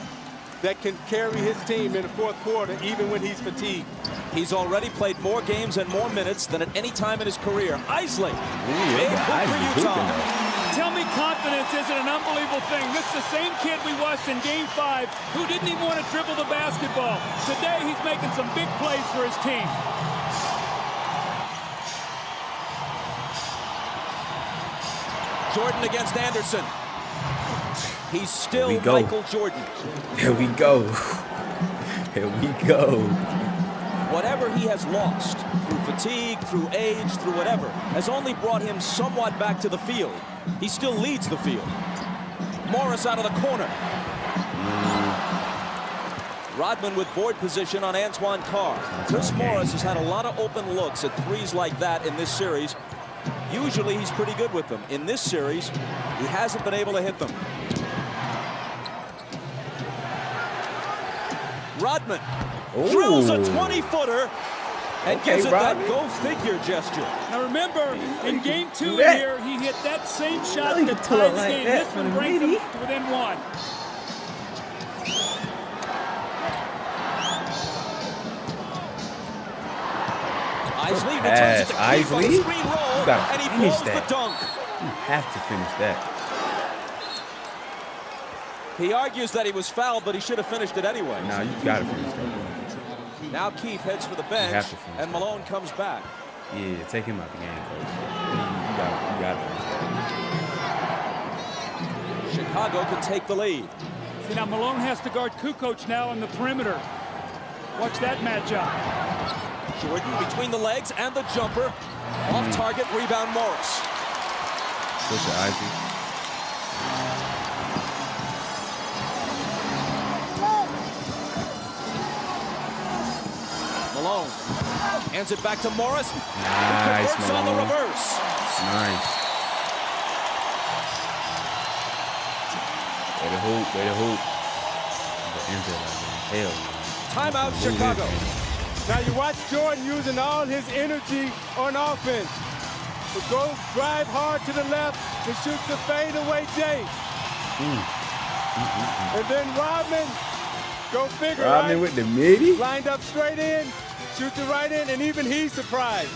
that can carry his team in the fourth quarter even when he's fatigued. He's already played more games and more minutes than at any time in his career. Isley, big hoop for Utah. Tell me confidence isn't an unbelievable thing. This is the same kid we watched in Game 5 who didn't even want to dribble the basketball. Today he's making some big plays for his team. Jordan against Anderson. He's still Michael Jordan. Here we go. Here we go. Whatever he has lost through fatigue, through age, through whatever, has only brought him somewhat back to the field. He still leads the field. Morris out of the corner. Rodman with board position on Antoine Carr. Chris Morris has had a lot of open looks at threes like that in this series. Usually he's pretty good with them. In this series, he hasn't been able to hit them. Rodman drills a 20 and gives it that go-figure gesture. Now remember, in Game 2 here, he hit that same shot that tied the game. This one brings him to within 1. Isley returns it to Keith on the screen roll, and he blows the dunk. You have to finish that. He argues that he was fouled, but he should have finished it anyway. No, you got to finish that. Now Keith heads for the bench, and Malone comes back. Yeah, take him out the game, coach. You got to finish that. Chicago can take the lead. See, now Malone has to guard Kukoc now on the perimeter. Watch that matchup. Jordan between the legs and the jumper. Off target, rebound Morris. Push it, Isley. Malone hands it back to Morris. Nice, Malone. On the reverse. Nice. Way to hoop, way to hoop. Hell, timeout, Chicago. Now you watch Jordan using all his energy on offense. He goes drive hard to the left and shoots the fadeaway J. And then Rodman, go figure, Rodman with the midi? Lined up straight in, shoots it right in, and even he's surprised.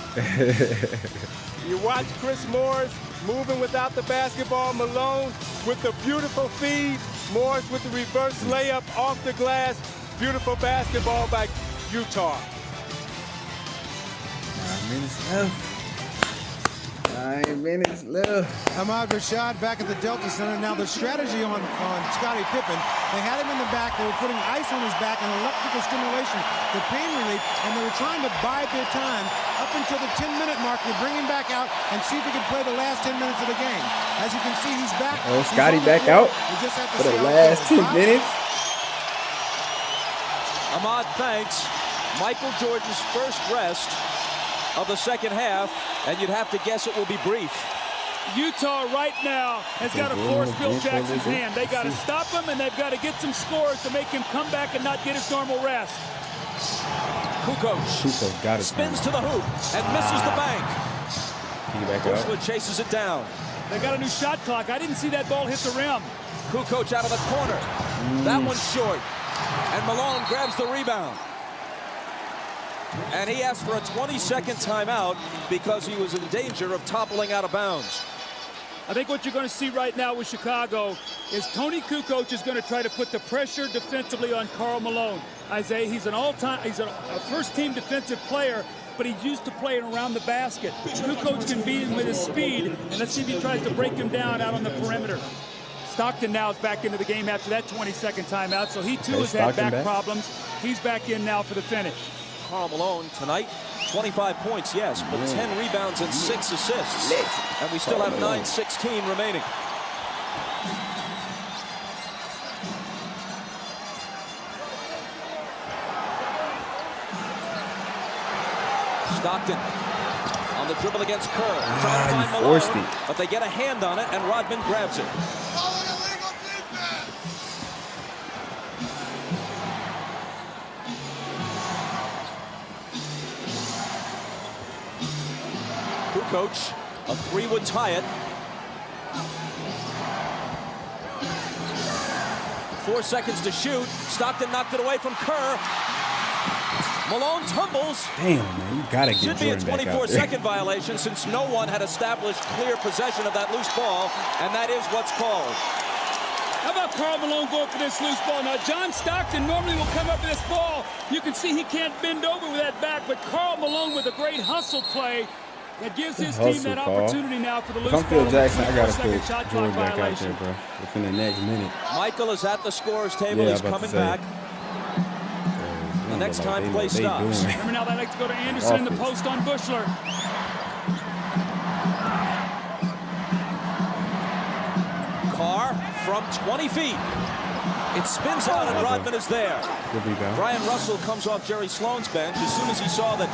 You watch Chris Morris moving without the basketball. Malone with the beautiful feed. Morris with the reverse layup off the glass. Beautiful basketball by Utah. 9 minutes left. 9 minutes left. Ahmad Rashad back at the Delta Center. Now the strategy on Scottie Pippen, they had him in the back. They were putting ice on his back and electrical stimulation for pain relief, and they were trying to bide their time up until the 10-minute mark to bring him back out and see if he could play the last 10 minutes of the game. As you can see, he's back. Oh, Scottie back out for the last 10 minutes. Ahmad thanks Michael Jordan's first rest of the second half, and you'd have to guess it will be brief. Utah right now has got to force Phil Jackson's hand. They got to stop him, and they've got to get some scores to make him come back and not get his normal rest. Kukoc got it. spins to the hoop and misses the bank. Bushler chases it down. They got a new shot clock. I didn't see that ball hit the rim. Kukoc out of the corner. That one's short. And Malone grabs the rebound. And he asked for a 20-second timeout because he was in danger of toppling out of bounds. I think what you're going to see right now with Chicago is Tony Kukoc is going to try to put the pressure defensively on Karl Malone. Isaiah, he's a first-team defensive player, but he's used to playing around the basket. Kukoc can beat him with his speed, and let's see if he tries to break him down out on the perimeter. Stockton now is back into the game after that 20-second timeout, so he too has had back problems. He's back in now for the finish. Karl Malone tonight, 25 points, yes, but 10 rebounds and 6 assists. And we still have 9:16 remaining. Stockton on the dribble against Kerr. Trying to find Malone, but they get a hand on it, and Rodman grabs it. Kukoc, a 3 would tie it. 4 seconds to shoot. Stockton knocked it away from Kerr. Malone tumbles. Damn, man, you gotta get Jordan Should be a 24-second violation since no one had established clear possession of that loose ball, and that is what's called. How about Karl Malone going for this loose ball? Now, John Stockton normally will come up with this ball. You can see he can't bend over with that back, but Karl Malone with a great hustle play that gives his team that opportunity now for the loose ball. If I'm Phil Jackson, I gotta put Jordan back out there, bro, within the next minute. Michael is at the scorer's table. He's coming back. The next time play stops. Remember now, they like to go to Anderson in the post on Bushler. Carr from 20 feet. It spins out and Rodman is there. Brian Russell comes off Jerry Sloan's bench. As soon as he saw that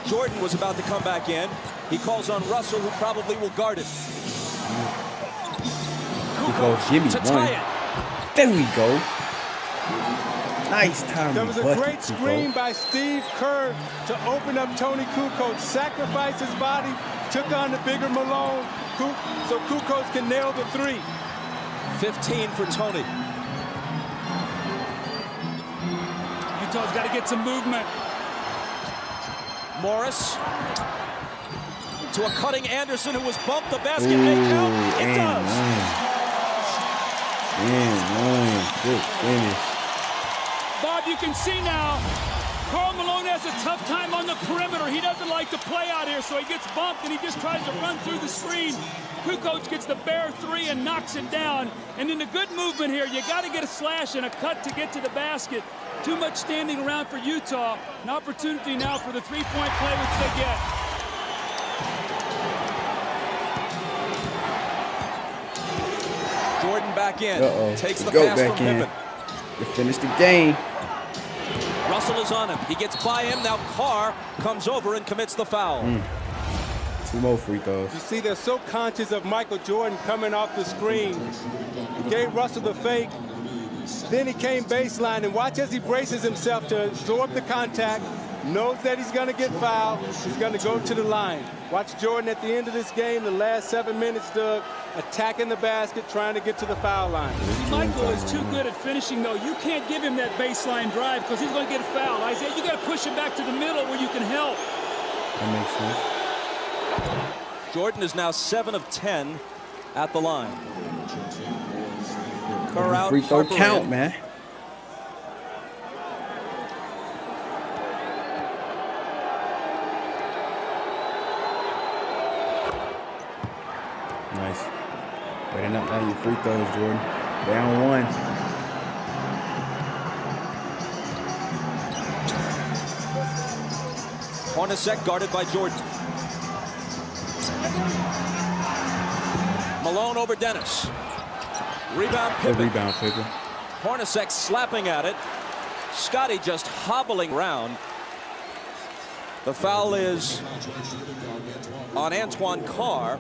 Jordan was about to come back in, he calls on Russell, who probably will guard it. Kukoc, give me one. There we go. Nice time. There was a great screen by Steve Kerr to open up Tony Kukoc. Sacrificed his body, took on the bigger Malone, so Kukoc can nail the 3. 15 for Tony. Utah's got to get some movement. Morris to a cutting Anderson, who was bumped. The basket may count. It does. Good finish. Bob, you can see now, Karl Malone has a tough time on the perimeter. He doesn't like to play out here, so he gets bumped and he just tries to run through the screen. Kukoc gets the bare 3 and knocks it down. And in the good movement here, you got to get a slash and a cut to get to the basket. Too much standing around for Utah. An opportunity now for the 3-point play, which they get. Jordan back in. Takes the Go pass back from in. Pippen. To finish the game. Russell is on him. He gets by him. Now Carr comes over and commits the foul. 2 more free throws. You see, they're so conscious of Michael Jordan coming off the screen. He gave Russell the fake. Then he came baseline, and watch as he braces himself to absorb the contact. Knows that he's going to get fouled. He's going to go to the line. Watch Jordan at the end of this game, the last 7 minutes, Doug, attacking the basket, trying to get to the foul line. Michael is too good at finishing, though. You can't give him that baseline drive because he's going to get a foul. Isaiah, you got to push him back to the middle where you can help. That makes sense. Jordan is now 7 of 10 at the line. Kerr out, Free throw Harper count, in. man. Nice. Way to knock down your free throws, Jordan. Down 1. Hornacek guarded by Jordan. Malone over Dennis. Rebound Pippen. Good rebound, Pippen. Hornacek slapping at it. Scotty just hobbling around. The foul is on Antoine Carr,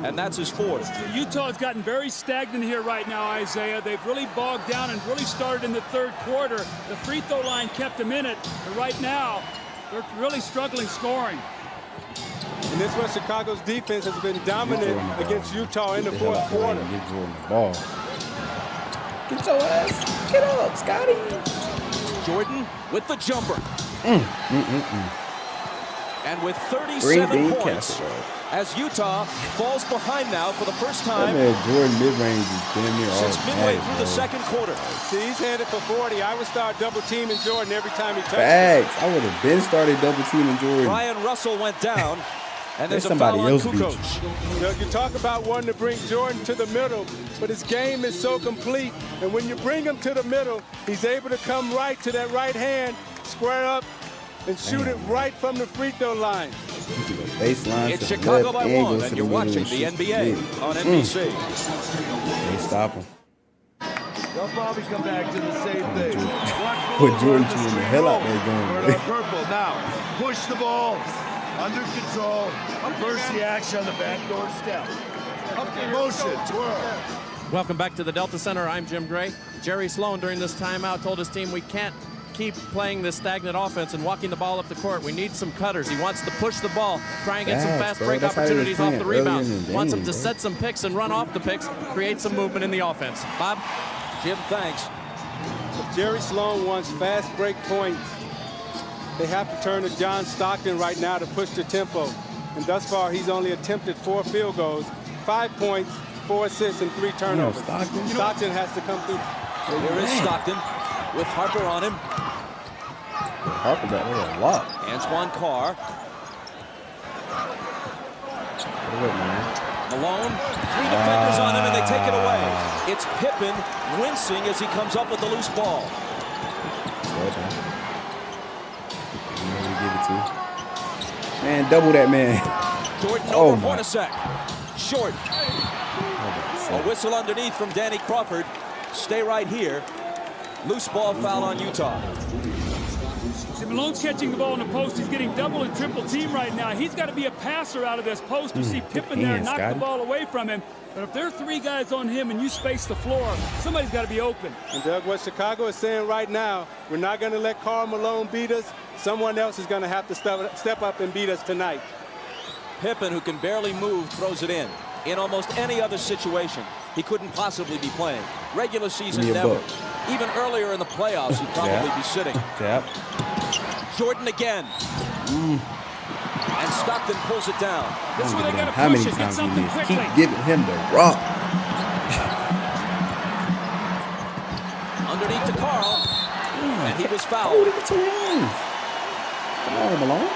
and that's his fourth. Utah's gotten very stagnant here right now, Isaiah. They've really bogged down and really started in the third quarter. The free throw line kept them in it, but right now they're really struggling scoring. And this was Chicago's defense has been dominant against Utah in the fourth quarter. Get Jordan the ball. Get your ass. Get up, Scotty. Jordan with the jumper. And with 37 points, as Utah falls behind now for the first time Jordan mid-range is damn near since midway through the second quarter. See, he's headed for 40. I would start double teaming Jordan every time he touches. Facts. I would have been started double teaming Jordan. Brian Russell went down, and there's a somebody foul on else beat Kukoc. You talk about wanting to bring Jordan to the middle, but his game is so complete. And when you bring him to the middle, he's able to come right to that right hand, square up, and shoot it right from the free throw line. Baseline it's Chicago by one, and you're watching the NBA on NBC. They stop him. They'll probably come back to the same thing. Put Jordan to the hell out there going. Purple now. Push the ball. Under control. Reverse the action on the backdoor step. Motion. Twirl. Welcome back to the Delta Center. I'm Jim Gray. Jerry Sloan during this timeout told his team we can't keep playing this stagnant offense and walking the ball up the court. We need some cutters. He wants to push the ball, try and get some fast break opportunities off the rebound. Wants him to set some picks and run off the picks, create some movement in the offense. Bob? Jim, thanks. If Jerry Sloan wants fast break points, they have to turn to John Stockton right now to push the tempo. And thus far, he's only attempted 4 field goals, 5 points, 4 assists, and 3 turnovers. Stockton has to come through. There is Stockton with Harper on him. Harper got a lot. Antoine Carr. Malone, 3 defenders on him, and they take it away. It's Pippen wincing as he comes up with the loose ball. Man, double that man. Jordan over Hornacek. Short. A whistle underneath from Danny Crawford. Stay right here. Loose ball foul on Utah. See, Malone's catching the ball in the post. He's getting double and triple team right now. He's got to be a passer out of this post. You see Pippen there knock the ball away from him. But if there are 3 guys on him and you space the floor, somebody's got to be open. And Doug, what Chicago is saying right now, we're not going to let Karl Malone beat us. Someone else is going to have to step up and beat us tonight. Pippen, who can barely move, throws it in. In almost any other situation, he couldn't possibly be playing. Regular season, never. Even earlier in the playoffs, he'd probably be sitting. Jordan again. And Stockton pulls it down. This is where they got to push it, get something quickly. Keep giving him the rock. Underneath to Carl. And he was fouled. Come on, Malone.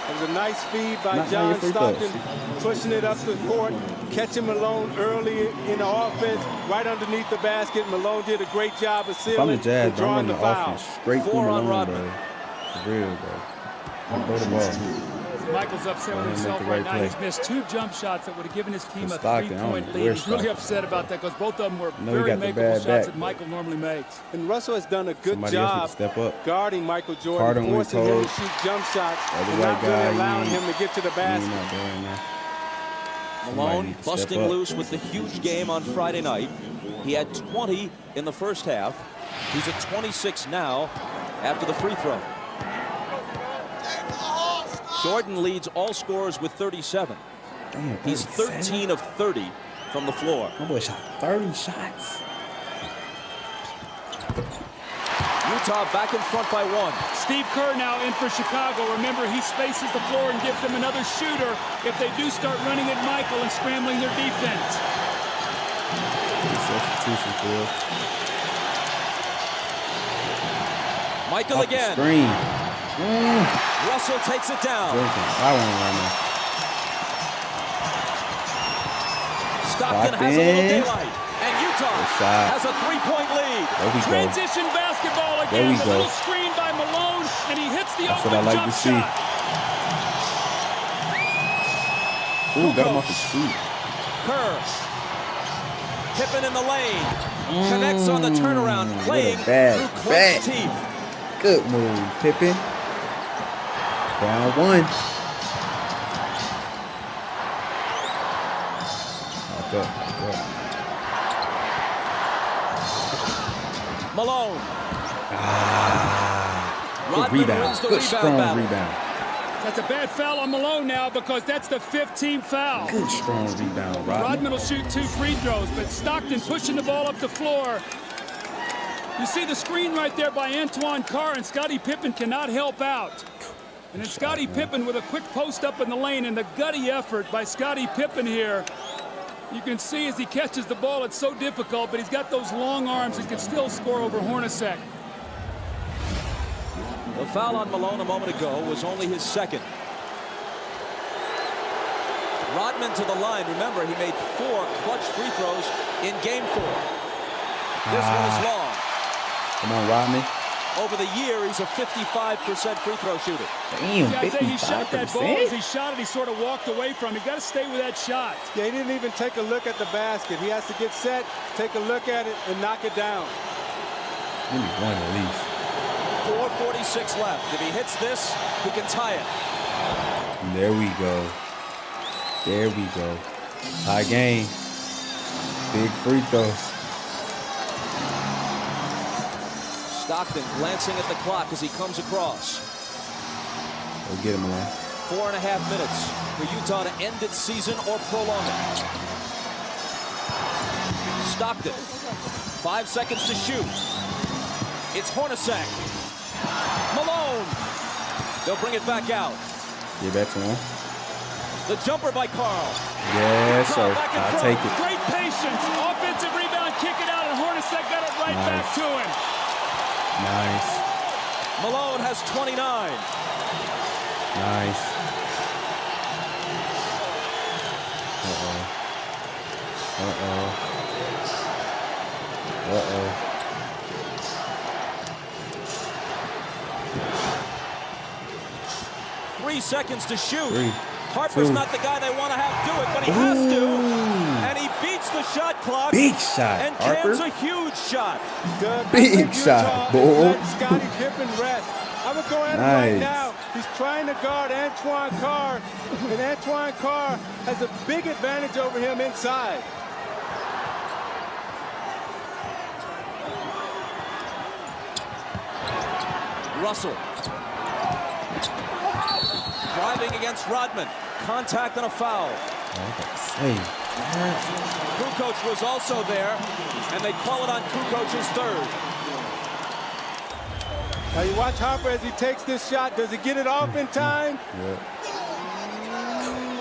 It was a nice feed by John Stockton, pushing it up the court, catching Malone early in the offense, right underneath the basket. Malone did a great job of sealing and drawing the foul. Straight through Malone, bro. For real, bro. Throw the ball. Michael's upset with himself right now. He's missed 2 jump shots that would have given his team a 3-point lead. He's really upset about that because both of them were very makeable shots that Michael normally makes. And Russell has done a good job guarding Michael Jordan, forcing him to shoot jump shots and not really allowing him to get to the basket. Malone busting loose with the huge game on Friday night. He had 20 in the first half. He's at 26 now after the free throw. Jordan leads all scorers with 37. Damn, he's 13 of 30 from the floor. My boy shot 30 shots. Utah back in front by 1. Steve Kerr now in for Chicago. Remember, he spaces the floor and gives them another shooter if they do start running at Michael and scrambling their defense. Substitution field. Michael off again. Screen. Russell takes it down. Stockton has a little daylight. And Utah has a 3-point lead. Transition basketball again. A little screen by Malone, and he hits the open jump shot. Ooh, got him off his feet. Kerr. Pippen in the lane. Connects on the turnaround, playing through clenched teeth. Good move, Pippen. Down one. Back up. Malone. Good Rodman rebound. wins the Good rebound strong battle. rebound. That's a bad foul on Malone now because that's the 15th foul. Good strong rebound, Rodman. Rodman will shoot 2 free throws, but Stockton pushing the ball up the floor. You see the screen right there by Antoine Carr, and Scottie Pippen cannot help out. And then Scottie Pippen with a quick post up in the lane, and the gutty effort by Scottie Pippen here. You can see as he catches the ball, it's so difficult, but he's got those long arms and can still score over Hornacek. The foul on Malone a moment ago was only his second. Rodman to the line. Remember, he made 4 clutch free throws in game 4. This one is long. Come on, Rodman. Over the year, he's a 55% free throw shooter. Damn, Yeah, I say he shot that ball. As 55%. he shot it, he sort of walked away from it. You got to stay with that shot. Yeah, he didn't even take a look at the basket. He has to get set, take a look at it, and knock it down. Give me one at least. 4:46 left. If he hits this, he can tie it. And there we go. There we go. Tie game. Big free throw. Stockton glancing at the clock as he comes across. Go get him, man. 4.5 minutes for Utah to end its season or prolong it. Stockton. 5 seconds to shoot. It's Hornacek. Malone. They'll bring it back out. Give that to him. The jumper by Carl. Yes, sir. Back in I'll front. take it. Great patience. Offensive rebound, kick it out, and Hornacek got it right back Nice. to him. Nice. Malone has 29. Nice. Uh-oh. 3 seconds to shoot. 3, Harper's 2. not the guy they want to have do it, but he has to. And he beats the shot clock. Big shot, And Harper. cans a huge shot. Doug, Big I think shot, Utah boy. is letting Scottie Pippen rest. I'm going to go at him right Nice. now. He's trying to guard Antoine Carr, and Antoine Carr has a big advantage over him inside. Russell. Driving against Rodman. Contact and a foul. Hey. Kukoc was also there, and they call it on Kukoc's third. Now you watch Harper as he takes this shot. Does he get it off in time? Yeah.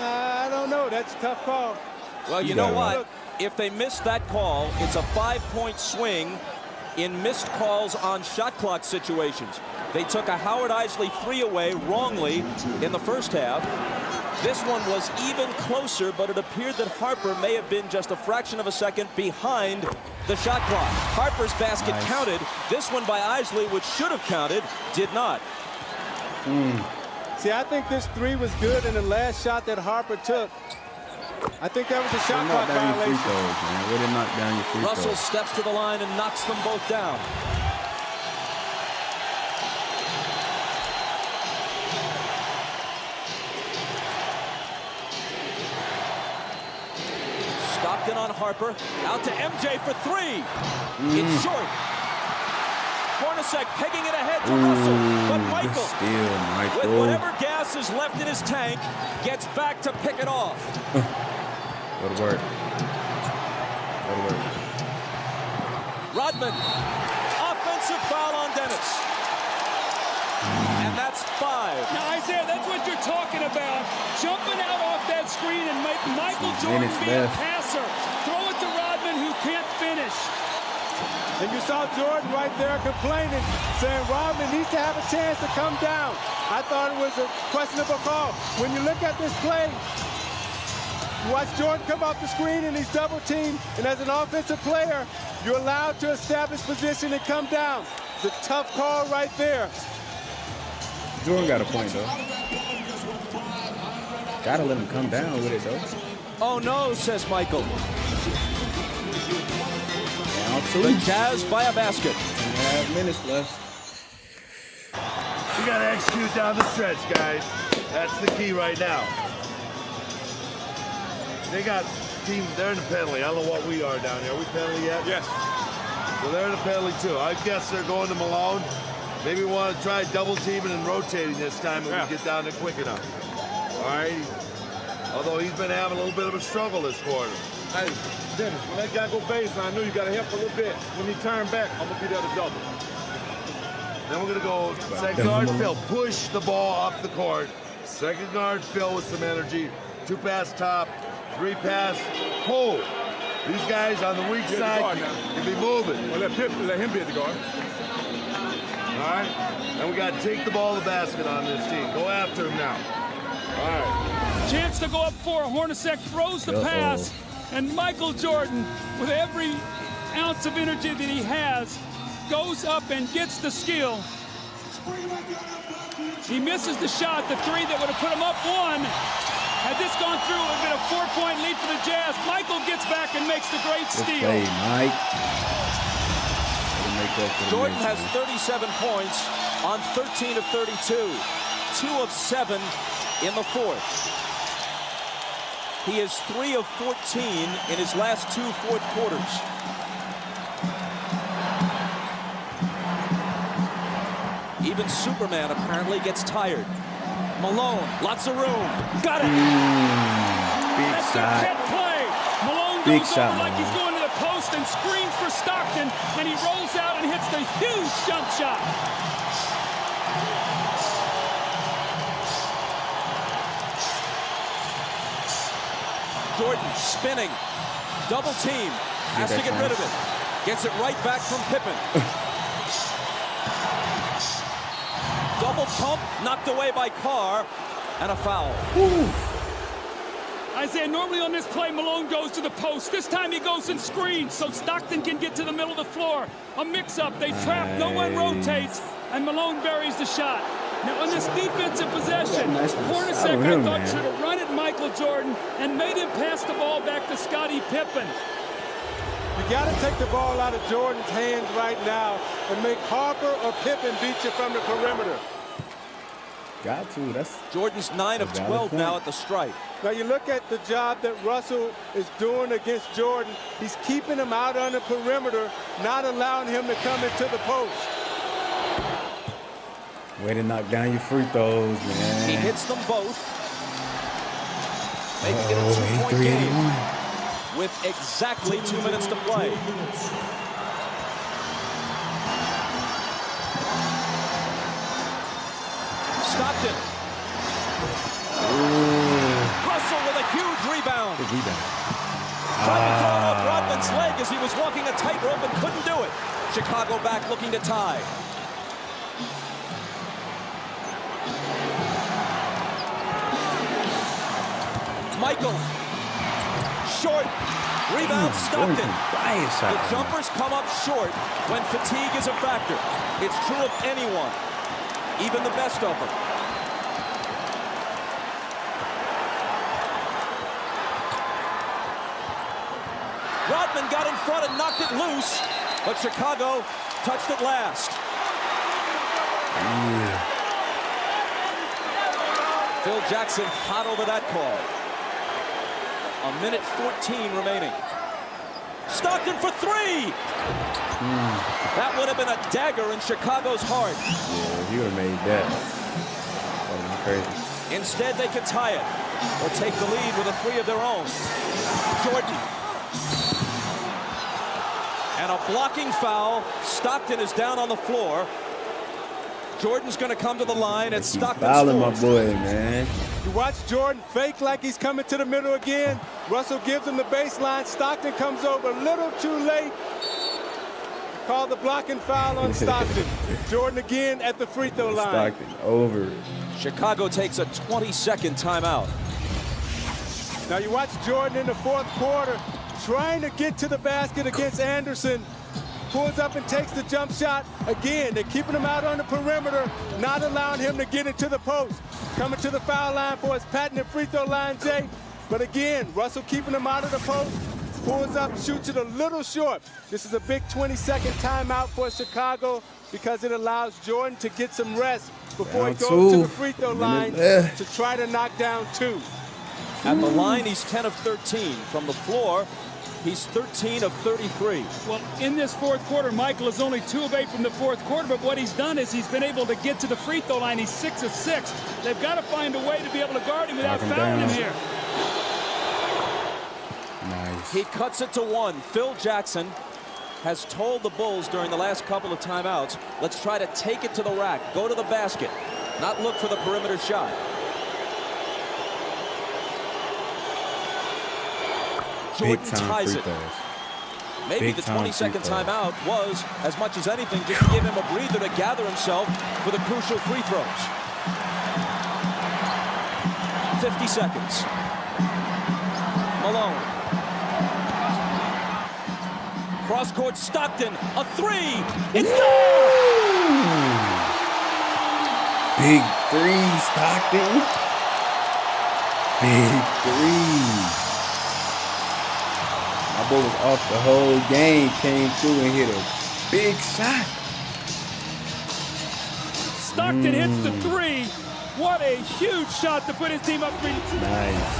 I don't know. That's a tough call. Well, you know what? If they miss that call, it's a 5-point swing in missed calls on shot clock situations. They took a Howard Isley 3 away wrongly in the first half. This one was even closer, but it appeared that Harper may have been just a fraction of a second behind the shot clock. Harper's basket counted. This one by Isley, which should have counted, did not. See, I think this 3 was good, and the last shot that Harper took, I think that was a shot clock Knock down your free violation. throws, man. Way to knock down your free Russell throws. steps to the line and knocks them both down. Stockton on Harper. Out to MJ for 3. It's short. Hornacek pegging it ahead to Russell. But Michael, Still, Michael. with whatever gas is left in his tank, gets back to pick it off. Go to work. Go to work. Rodman. Offensive foul on Dennis. And that's 5. Now, Isaiah, that's what you're talking about. Jumping out off that screen and make Michael Jordan Minutes be a left. passer. Throw it to Rodman, who can't finish. And you saw Jordan right there complaining, saying Rodman needs to have a chance to come down. I thought it was a questionable call. When you look at this play, you watch Jordan come off the screen and he's double teamed, and as an offensive player, you're allowed to establish position and come down. It's a tough call right there. Jordan got a point, though. Gotta let him come down with it, though. Oh no, says Michael. Down 2. The Jazz by a basket. 2.5 minutes left. We got to execute down the stretch, guys. That's the key right now. They got team, they're in the penalty. I don't know what we are down here. Are we penalty yet? Yes. So they're in the penalty too. I guess they're going to Malone. Maybe we want to try double teaming and rotating this time if we get down there quick enough. All right. Although he's been having a little bit of a struggle this quarter. Hey, Dennis, when that guy go baseline, I knew you got to help a little bit. When he turn back, I'm going to be there to double. Then we're going to go second guard Phil. Push the ball up the court. Second guard Phil with some energy. 2 pass top, 3 pass pull. These guys on the weak side can be moving. Well, let him be at the guard. All right. And we got to take the ball to the basket on this team. Go after him now. All right. Chance to go up 4. Hornacek throws the pass, and Michael Jordan, with every ounce of energy that he has, goes up and gets the skill. He misses the shot, the 3 that would have put him up 1. Had this gone through, it would have been a 4-point lead for the Jazz. Michael gets back and makes the great steal. Play, Mike. Jordan has 37 points on 13 of 32. 2 of 7 in the 4th. He is 3 of 14 in his last 2 fourth quarters. Even Superman apparently gets tired. Malone, lots of room. Got it. Big That's shot. a pit play. Malone Big goes shot, over like he's going to the post and screens for Stockton, and he rolls out and hits the huge jump shot. Jordan spinning, double team, has to get rid of it. Gets it right back from Pippen. Double pump, knocked away by Carr, and a foul. Isaiah, normally on this play, Malone goes to the post. This time he goes and screens so Stockton can get to the middle of the floor. A mix-up, they trap, no one rotates, and Malone buries the shot. Now on this defensive possession, Hornacek, I thought, should have run at Michael Jordan and made him pass the ball back to Scottie Pippen. You got to take the ball out of Jordan's hands right now and make Harper or Pippen beat you from the perimeter. Got to. That's Jordan's 9 of 12 now at the stripe. Now you look at the job that Russell is doing against Jordan. He's keeping him out on the perimeter, not allowing him to come into the post. way to knock down your free throws, man. He hits them both. Making it a 2-point game with exactly 2 minutes to play. Stockton. Russell with a huge rebound. Good rebound. Tried to draw off Rodman's leg as he was walking a tightrope and couldn't do it. Chicago back looking to tie. Michael. Short. Rebound Stockton. The jumpers come up short when fatigue is a factor. It's true of anyone, even the best of them. Rodman got in front and knocked it loose, but Chicago touched it last. Phil Jackson hot over that call. 1:14 remaining. Stockton for three! That would have been a dagger in Chicago's heart. Yeah, you would have made that. That would be crazy. Instead, they could tie it or take the lead with a three of their own. Jordan. And a blocking foul. Stockton is down on the floor. Jordan's going to come to the line and Stockton fouling scores. my boy, man. You watch Jordan fake like he's coming to the middle again. Russell gives him the baseline. Stockton comes over a little too late. Call the blocking foul on Stockton. Jordan again at the free throw line. Stockton over. Chicago takes a 20-second timeout. Now you watch Jordan in the fourth quarter trying to get to the basket against Anderson. Pulls up and takes the jump shot. Again, they're keeping him out on the perimeter, not allowing him to get into the post. Coming to the foul line for his patented free throw line, Jay. But again, Russell keeping him out of the post. Pulls up, shoots it a little short. This is a big 20-second timeout for Chicago because it allows Jordan to get some rest before he Round goes two. to the free throw line left. to try to knock down 2. At the line, he's 10 of 13. From the floor, he's 13 of 33. Well, in this fourth quarter, Michael is only 2 of 8 from the fourth quarter, but what he's done is he's been able to get to the free throw line. He's 6 of 6. They've got to find a way to be able to guard him without Knock him fouling him down. here. Nice. He cuts it to 1. Phil Jackson has told the Bulls during the last couple of timeouts, let's try to take it to the rack, go to the basket, not look for the perimeter shot. Big Jordan time ties free it. throws. Maybe Big the time 20-second free throws. timeout was, as much as anything, just to give him a breather to gather himself for the crucial free throws. 50 seconds. Malone. Cross-court Stockton, a 3. It's there! Big 3, Stockton. Big 3. My boy was off the whole game, came through and hit a big shot. Stockton hits the 3. What a huge shot to put his team up 3. Nice.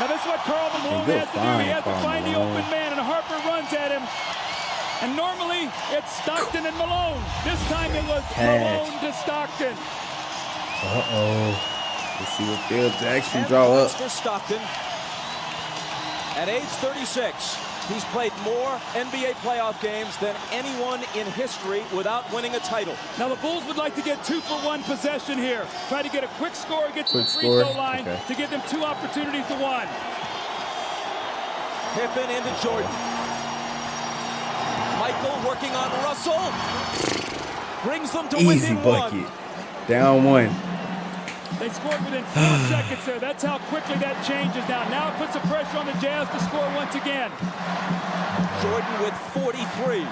Now this is what Karl Malone good has to do. find, He has to Karl find the Malone. open man, and Harper runs at him. And normally it's Stockton and Malone. This time it was Catch. Malone to Stockton. Uh-oh. Let's see what Phil Jackson 10 draw points up. for Stockton. At age 36, he's played more NBA playoff games than anyone in history without winning a title. Now the Bulls would like to get 2-for-1 possession here. Try to get a quick score, get to the Quick free score, throw line okay. to give them 2 opportunities to 1. Pippen into Jordan. Michael working on Russell. Brings them to Easy within 1. bucket. Down 1. They scored within 4 seconds there. That's how quickly that changes now. Now it puts the pressure on the Jazz to score once again. Jordan with 43.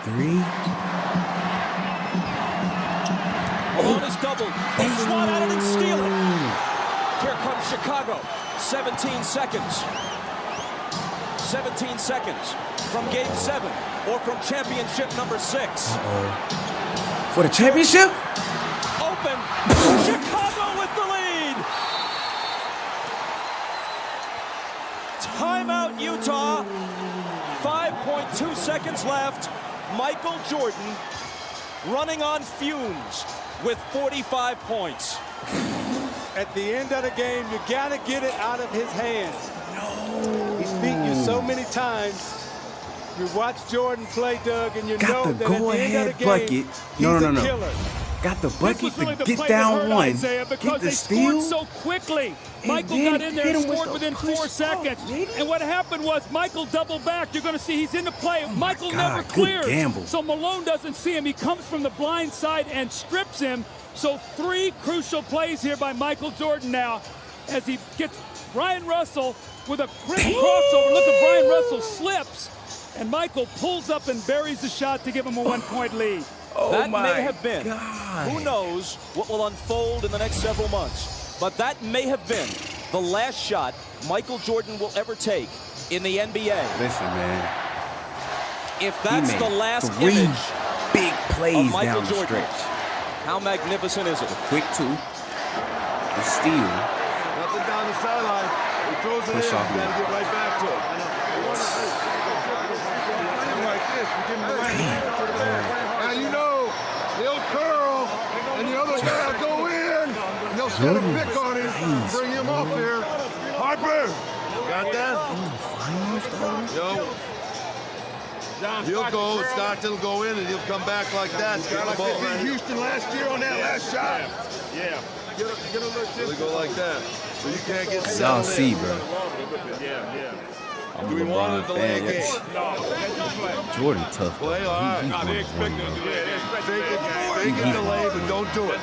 43? Malone is doubled. They swat at it and steal it. Here comes Chicago. 17 seconds. 17 seconds from game 7 or from championship number 6. For the championship? Open. Chicago with the lead. Timeout, Utah. 5.2 seconds left. Michael Jordan running on fumes with 45 points. At the end of the game, you got to get it out of his hands. He's beaten you so many times. You watch Jordan play, Doug, and you know Got the that at the end of the go-ahead game, bucket. he's No. a killer. Got the This bucket was really to the get play down that hurt 1. Isaiah, Get because the they steal. scored so quickly. Michael then got in there hit and him with scored the within push 4 off, seconds. nigga. And what happened was Michael doubled back. You're going to see he's in the play. Michael God, never good clears. gamble. So Malone doesn't see him. He comes from the blind side and strips him. So 3 crucial plays here by Michael Jordan now as he gets Brian Russell with a quick crossover. Look at Brian Russell slips. And Michael pulls up and buries the shot to give him a 1-point lead. Oh That my may have been. God. Who knows what will unfold in the next several months. But that may have been the last shot Michael Jordan will ever take in the NBA. Listen, man. If He that's made the last 3 image big of plays Michael down the Jordan, stretch. how magnificent is it? Quick 2. The steal. Nothing down the sideline. He throws it Push in. You off got to me. get right back to it. Now you know he'll curl, and the other guy will go in, and they'll set a pick on him, bring him up there. Harper, got that? Yo. He'll go, Stockton will go in, and he'll come back like that. Get the ball. Beat Houston last year on that last shot. Yeah. He'll go like that. So you can't get Y'all settled see, in. bro. I'm a Do we want LeBron to delay fan. game? Jordan tough. Bro. Play, all right. He's one of one, bro. Fake it delay, but don't do it.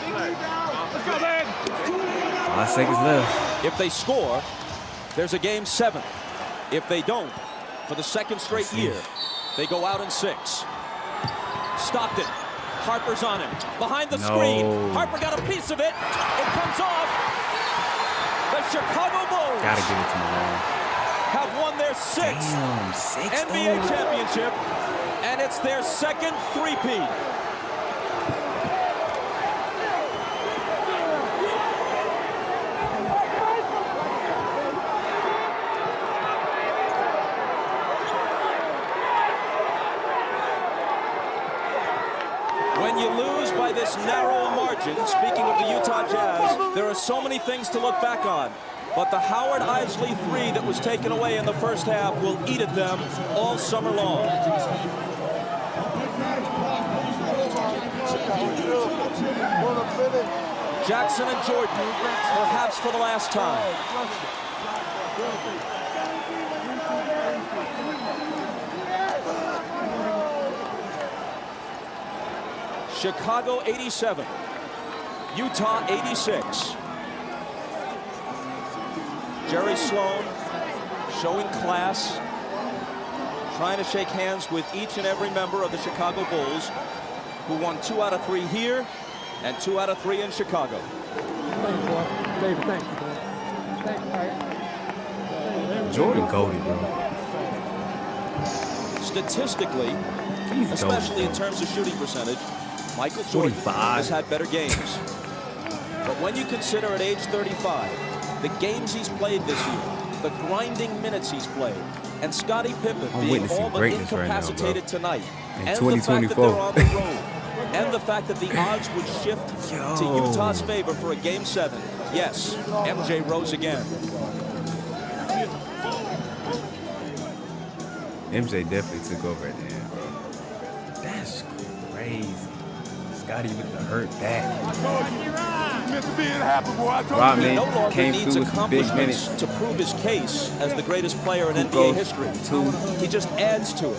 5 seconds left. If they score, there's a game 7. If they don't, for the second straight year, they go out in 6. Stockton. Harper's on him. Behind the screen. Harper got a piece of it. It comes off. The Chicago Bulls Gotta give it to Malone. have won their 6th Damn, 6 NBA though. championship, and it's their second three-peat. when you lose by this narrow margin, speaking of the Utah Jazz, there are so many things to look back on. But the Howard Isley 3 that was taken away in the first half will eat at them all summer long. Jackson and Jordan, perhaps for the last time. Chicago 87, Utah 86. Jerry Sloan showing class, trying to shake hands with each and every member of the Chicago Bulls, who won 2 out of 3 here and 2 out of 3 in Chicago. Thanks, boy. David, thanks, boy. Thanks, Jordan Cody, bro. Statistically, especially in terms of shooting percentage, Michael Jordan has had better games. But when you consider at age 35, the games he's played this year, the grinding minutes he's played, and Scottie Pippen being all but incapacitated tonight, and the fact that they're on the road, and the fact that the odds would shift to Utah's favor for a Game 7, yes, MJ rose again. MJ definitely took over at the end, bro. That's crazy. Scottie with the hurt back. Rodman no longer came needs through with some big accomplishments minutes to prove his case as the greatest player in NBA history. He just adds to it.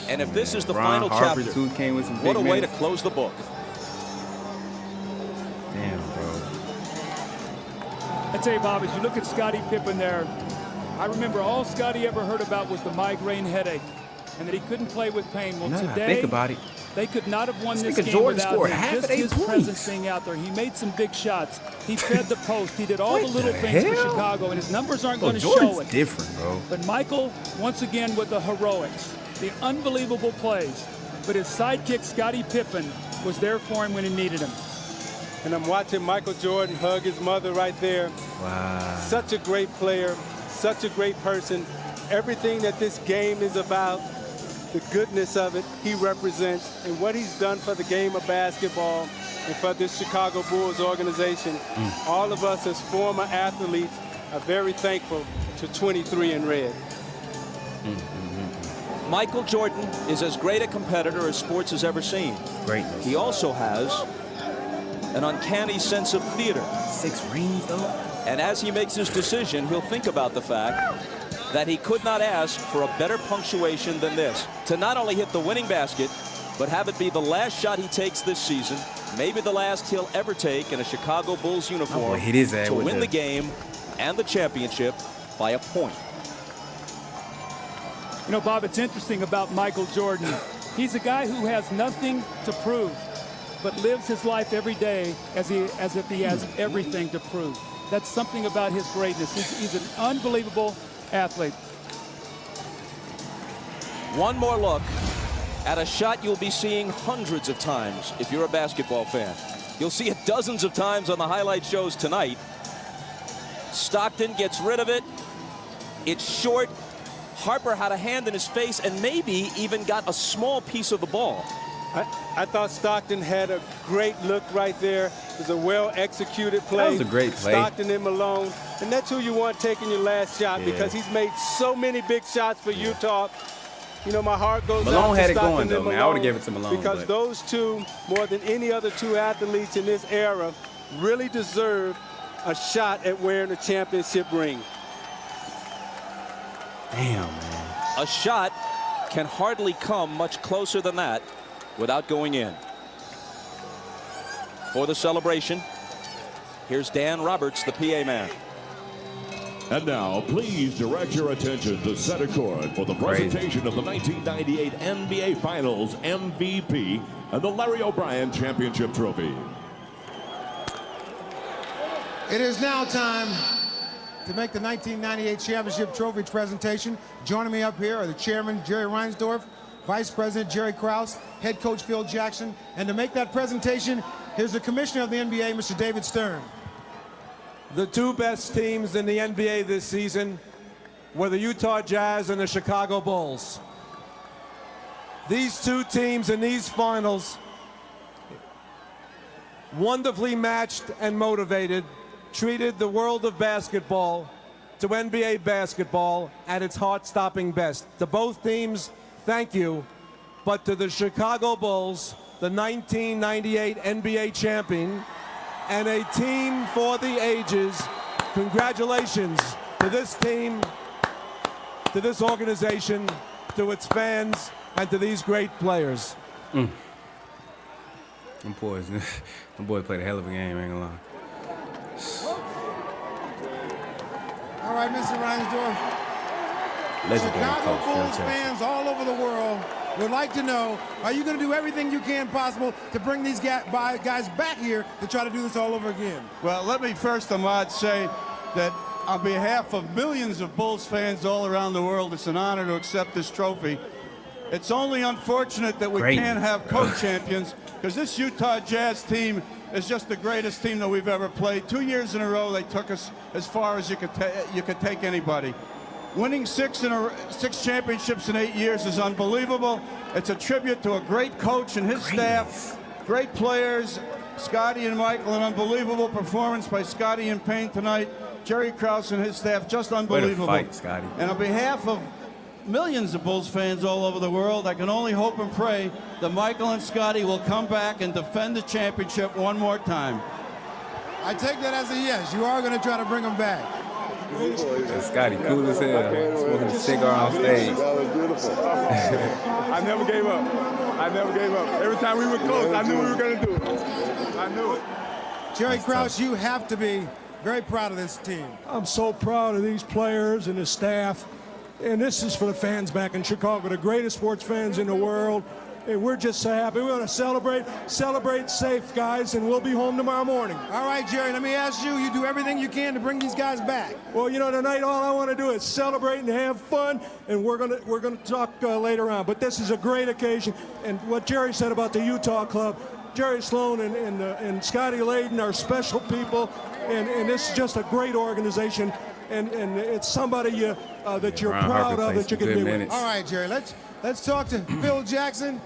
And if this is the final chapter, came with some big what a way to minutes. close the book. Damn, bro. I tell you, Bob, as you look at Scottie Pippen there, I remember all Scottie ever heard about was the migraine headache, and that he couldn't play with pain. Well, today, think about it. They could not have won this game Jordan without scored him. half Just of 8 his points. presence being out there. He made some big shots. He fed the post. He did all the little things for Chicago, and his numbers aren't going to show it. Different, bro. But Michael, once again, with the heroics, the unbelievable plays. But his sidekick, Scottie Pippen, was there for him when he needed him. And I'm watching Michael Jordan hug his mother right there. Wow. Such a great player, such a great person. Everything that this game is about, the goodness of it, he represents, and what he's done for the game of basketball and for this Chicago Bulls organization. All of us as former athletes are very thankful to 23 in red. Michael Jordan is as great a competitor as sports has ever seen. Greatness. He also has an uncanny sense of theater. 6 rings, though. And as he makes his decision, he'll think about the fact that he could not ask for a better punctuation than this. To not only hit the winning basket, but have it be the last shot he takes this season, maybe the last he'll ever take in a Chicago Bulls uniform, hit his ass to with win the the game and the championship by a point. You know, Bob, it's interesting about Michael Jordan. He's a guy who has nothing to prove, but lives his life every day as if he has everything to prove. That's something about his greatness. He's an unbelievable athlete. One more look at a shot you'll be seeing hundreds of times if you're a basketball fan. You'll see it dozens of times on the highlight shows tonight. Stockton gets rid of it. It's short. Harper had a hand in his face and maybe even got a small piece of the ball. I thought Stockton had a great look right there. It was a well-executed play. That was a great play. Stockton and Malone. And that's who you want taking your last shot because he's made so many big shots for Utah. You know, my heart goes out to Malone had it Stockton going, though, and man. I Malone would have given it to Malone. because but those two, more than any other two athletes in this era, really deserve a shot at wearing a championship ring. Damn, man. A shot can hardly come much closer than that without going in. For the celebration, here's Dan Roberts, the PA man. And now, please direct your attention to center court for the presentation of the 1998 NBA Finals MVP and the Larry O'Brien Championship Trophy. It is now time to make the 1998 Championship Trophy presentation. Joining me up here are the chairman, Jerry Reinsdorf, Vice President Jerry Krause, head coach Phil Jackson, and to make that presentation, here's the commissioner of the NBA, Mr. David Stern. The two best teams in the NBA this season were the Utah Jazz and the Chicago Bulls. These two teams in these finals wonderfully matched and motivated, treated the world of basketball to NBA basketball at its heart-stopping best. To both teams, thank you. But to the Chicago Bulls, the 1998 NBA champion, and a team for the ages, congratulations to this team, to this organization, to its fans, and to these great players. Them boys played a hell of a game, ain't gonna lie. All right, Mr. Reinsdorf. Legendary Chicago coach, Phil Bulls Jackson. fans all over the world would like to know, are you going to do everything you can possible to bring these guys back here to try to do this all over again? Well, let me first, Ahmad, say that on behalf of millions of Bulls fans all around the world, it's an honor to accept this trophy. It's only unfortunate that we can't have co-champions, because this Utah Jazz team is just the greatest team that we've ever played. 2 years in a row, they took us as far as you could take anybody. Winning six championships in 8 years is unbelievable. It's a tribute to a great coach and his staff, great players, Scotty and Michael, an unbelievable performance by Scotty and Payne tonight. Jerry Krause and his staff, just unbelievable. Way to fight, Scotty. And on behalf of millions of Bulls fans all over the world, I can only hope and pray that Michael and Scotty will come back and defend the championship one more time. I take that as a yes. You are going to try to bring them back. Scotty, cool as hell. Smoking a cigar on stage. That was beautiful. I never gave up. I never gave up. Every time we were close, I knew we were going to do it. I knew it. Jerry Krause, you have to be very proud of this team. I'm so proud of these players and the staff. And this is for the fans back in Chicago, the greatest sports fans in the world. And we're just so happy. We're going to celebrate safe, guys, and we'll be home tomorrow morning. All right, Jerry, let me ask you, you do everything you can to bring these guys back. Well, you know, tonight all I want to do is celebrate and have fun, and we're going to talk later on. But this is a great occasion. And what Jerry said about the Utah club, Jerry Sloan and Scotty Layden are special people, and this is just a great organization, and it's somebody that you're proud of, that you can be with. All right, Jerry, let's talk to Phil Jackson.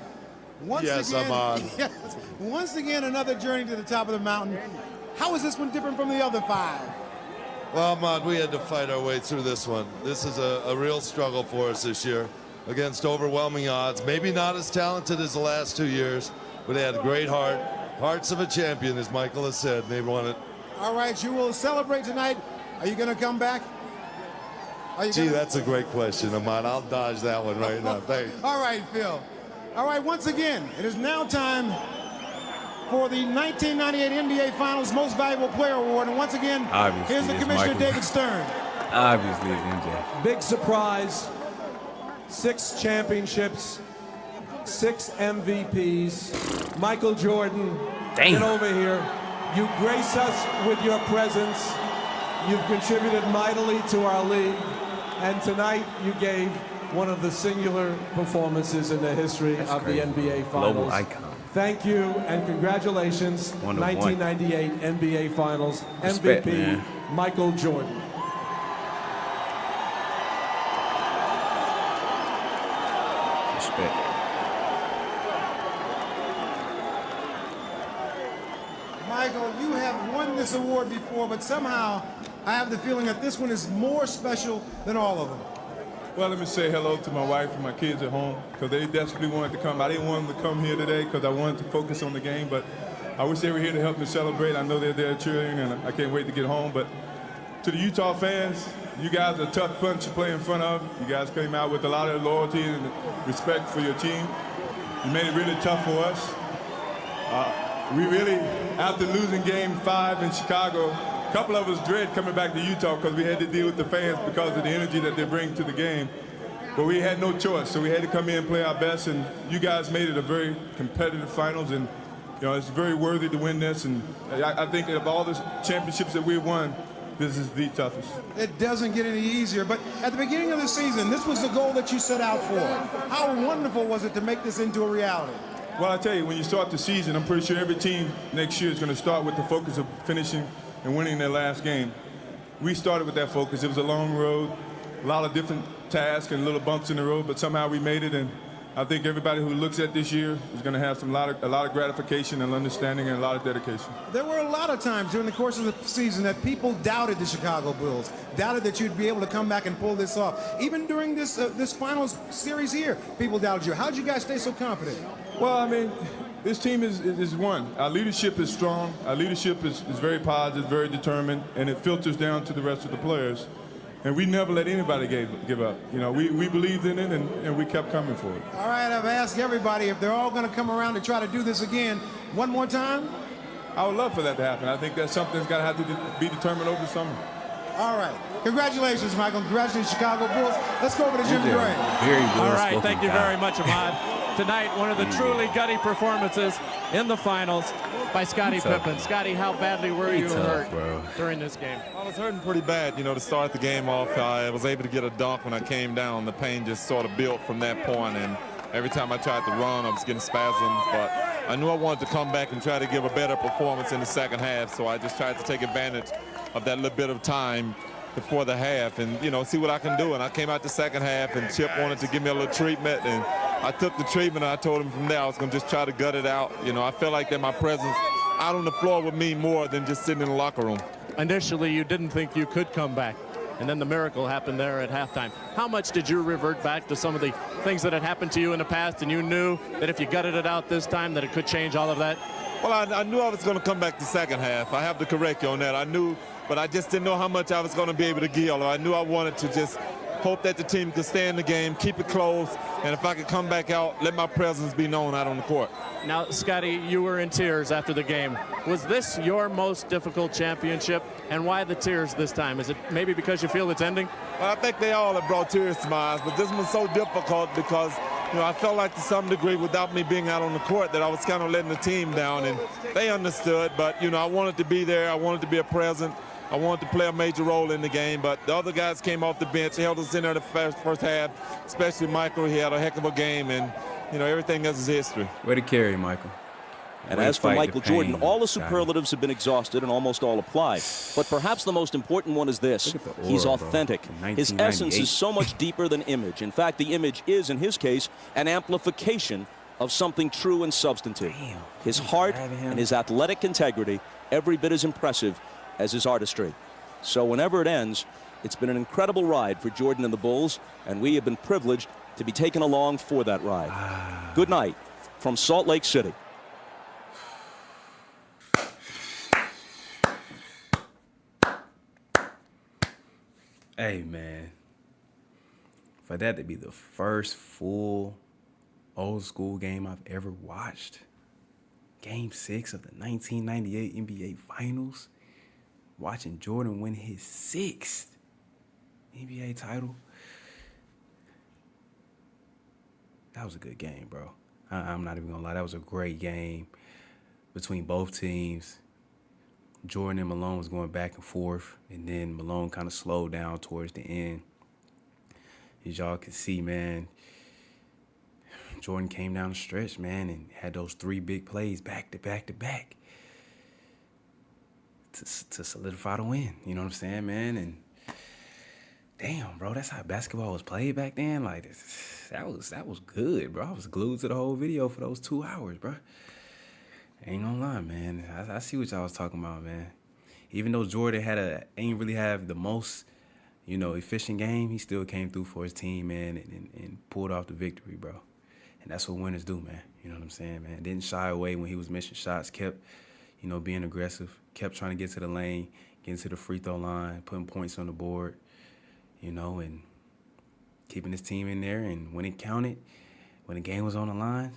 Yes, I'm on. Once again, another journey to the top of the mountain. How is this one different from the other 5? Well, Ahmad, we had to fight our way through this one. This is a real struggle for us this year against overwhelming odds. Maybe not as talented as the last 2 years, but they had a great heart. Hearts of a champion, as Michael has said, and they won it. All right, you will celebrate tonight. Are you going to come back? Gee, that's a great question, Ahmad. I'll dodge that one right now. Thanks. All right, Phil. All right, once again, it is now time for the 1998 NBA Finals Most Valuable Player Award. And once again, obviously, here's the Commissioner, Michael. David Stern. Obviously, it's MJ. Big surprise. 6 championships, 6 MVPs. Michael Jordan, get over here. You grace us with your presence. You've contributed mightily to our league. And tonight you gave one of the singular performances in the history of the NBA Finals. Global icon. Thank you and congratulations, 1998 NBA Finals Respect, MVP, man. Michael Jordan. Respect. Michael, you have won this award before, but somehow I have the feeling that this one is more special than all of them. Well, let me say hello to my wife and my kids at home, because they desperately wanted to come. I didn't want them to come here today because I wanted to focus on the game, but I wish they were here to help me celebrate. I know they're there cheering, and I can't wait to get home. But to the Utah fans, you guys are a tough bunch to play in front of. You guys came out with a lot of loyalty and respect for your team. You made it really tough for us. We really, after losing Game 5 in Chicago, a couple of us dread coming back to Utah because we had to deal with the fans because of the energy that they bring to the game. But we had no choice, so we had to come in and play our best, and you guys made it a very competitive finals, and you know it's very worthy to win this. And I think of all the championships that we've won, this is the toughest. It doesn't get any easier, but at the beginning of the season, this was the goal that you set out for. How wonderful was it to make this into a reality? Well, I tell you, when you start the season, I'm pretty sure every team next year is going to start with the focus of finishing and winning their last game. We started with that focus. It was a long road, a lot of different tasks and little bumps in the road, but somehow we made it, and I think everybody who looks at this year is going to have a lot of gratification and understanding and a lot of dedication. There were a lot of times during the course of the season that people doubted the Chicago Bulls, doubted that you'd be able to come back and pull this off. Even during this finals series here, people doubted you. How did you guys stay so confident? Well, I mean, this team is one. Our leadership is strong. Our leadership is very positive, very determined, and it filters down to the rest of the players. And we never let anybody give up. You know, we believed in it, and we kept coming for it. All right, I've asked everybody if they're all going to come around to try to do this again. One more time? I would love for that to happen. I think that's something that's got to have to be determined over the summer. All right. Congratulations, Michael. Congratulations, Chicago Bulls. Let's go over to Jimmy Gray. Very well. All right, thank you very much, Ahmad. Tonight, one of the truly gutty performances in the finals by Scottie Pippen. Scottie, how badly were you hurt during this game? I was hurting pretty bad, you know, to start the game off. I was able to get a dunk when I came down. The pain just sort of built from that point, and every time I tried to run, I was getting spasms. But I knew I wanted to come back and try to give a better performance in the second half, so I just tried to take advantage of that little bit of time before the half and, you know, see what I can do. And I came out the second half, and Chip wanted to give me a little treatment, and I took the treatment, and I told him from there I was going to just try to gut it out. You know, I felt like that my presence out on the floor would mean more than just sitting in the locker room. Initially, you didn't think you could come back, and then the miracle happened there at halftime. How much did you revert back to some of the things that had happened to you in the past, and you knew that if you gutted it out this time that it could change all of that? Well, I knew I was going to come back the second half. I have to correct you on that. I knew, but I just didn't know how much I was going to be able to give. I knew I wanted to just hope that the team could stay in the game, keep it close, and if I could come back out, let my presence be known out on the court. Now, Scottie, you were in tears after the game. Was this your most difficult championship, and why the tears this time? Is it maybe because you feel it's ending? Well, I think they all have brought tears to my eyes, but this one's so difficult because, you know, I felt like to some degree without me being out on the court that I was kind of letting the team down, and they understood, but, you know, I wanted to be there. I wanted to be a present. I wanted to play a major role in the game, but the other guys came off the bench, held us in there the first half, especially Michael. He had a heck of a game, and, you know, everything else is history. Way to carry, Michael. And as for Michael Jordan, all the superlatives have been exhausted and almost all applied. But perhaps the most important one is this. He's authentic. His essence is so much deeper than image. In fact, the image is, in his case, an amplification of something true and substantive. His heart and his athletic integrity, every bit as impressive as his artistry. So whenever it ends, it's been an incredible ride for Jordan and the Bulls, and we have been privileged to be taken along for that ride. Good night from Salt Lake City. Hey, man. For that to be the first full old school game I've ever watched, Game 6 of the 1998 NBA Finals, watching Jordan win his 6th NBA title. That was a good game, bro. I'm not even gonna lie. That was a great game between both teams. Jordan and Malone was going back and forth, and then Malone kind of slowed down towards the end. As y'all can see, man, Jordan came down the stretch, man, and had those 3 big plays back to back to back to solidify the win. You know what I'm saying, man? And damn, bro, that's how basketball was played back then. Like, that was good, bro. I was glued to the whole video for those 2 hours, bro. Ain't gonna lie, man. I see what y'all was talking about, man. Even though Jordan ain't really have the most, you know, efficient game, he still came through for his team, man, and pulled off the victory, bro. And that's what winners do, man. You know what I'm saying, man? Didn't shy away when he was missing shots, kept, you know, being aggressive, kept trying to get to the lane, getting to the free throw line, putting points on the board, you know, and keeping his team in there. And when it counted, when the game was on the line,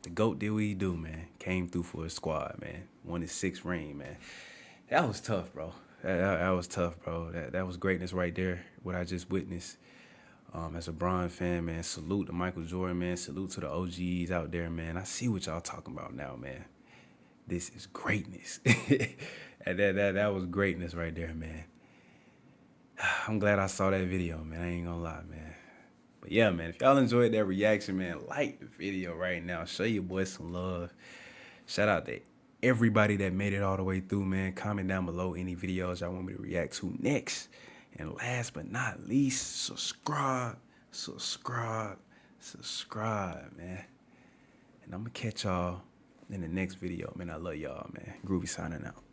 the GOAT did what he do, man. Came through for his squad, man. Won his 6th ring, man. That was tough, bro. That was tough, bro. That was greatness right there, what I just witnessed. As a Bron fan, man, salute to Michael Jordan, man. Salute to the OGs out there, man. I see what y'all talking about now, man. This is greatness. And that was greatness right there, man. I'm glad I saw that video, man. I ain't gonna lie, man. But yeah, man, if y'all enjoyed that reaction, man, like the video right now. Show your boy some love. Shout out to everybody that made it all the way through, man. Comment down below any videos y'all want me to react to next. And last but not least, subscribe, subscribe, man. And I'm going to catch y'all in the next video, man. I love y'all, man. Groovy signing out.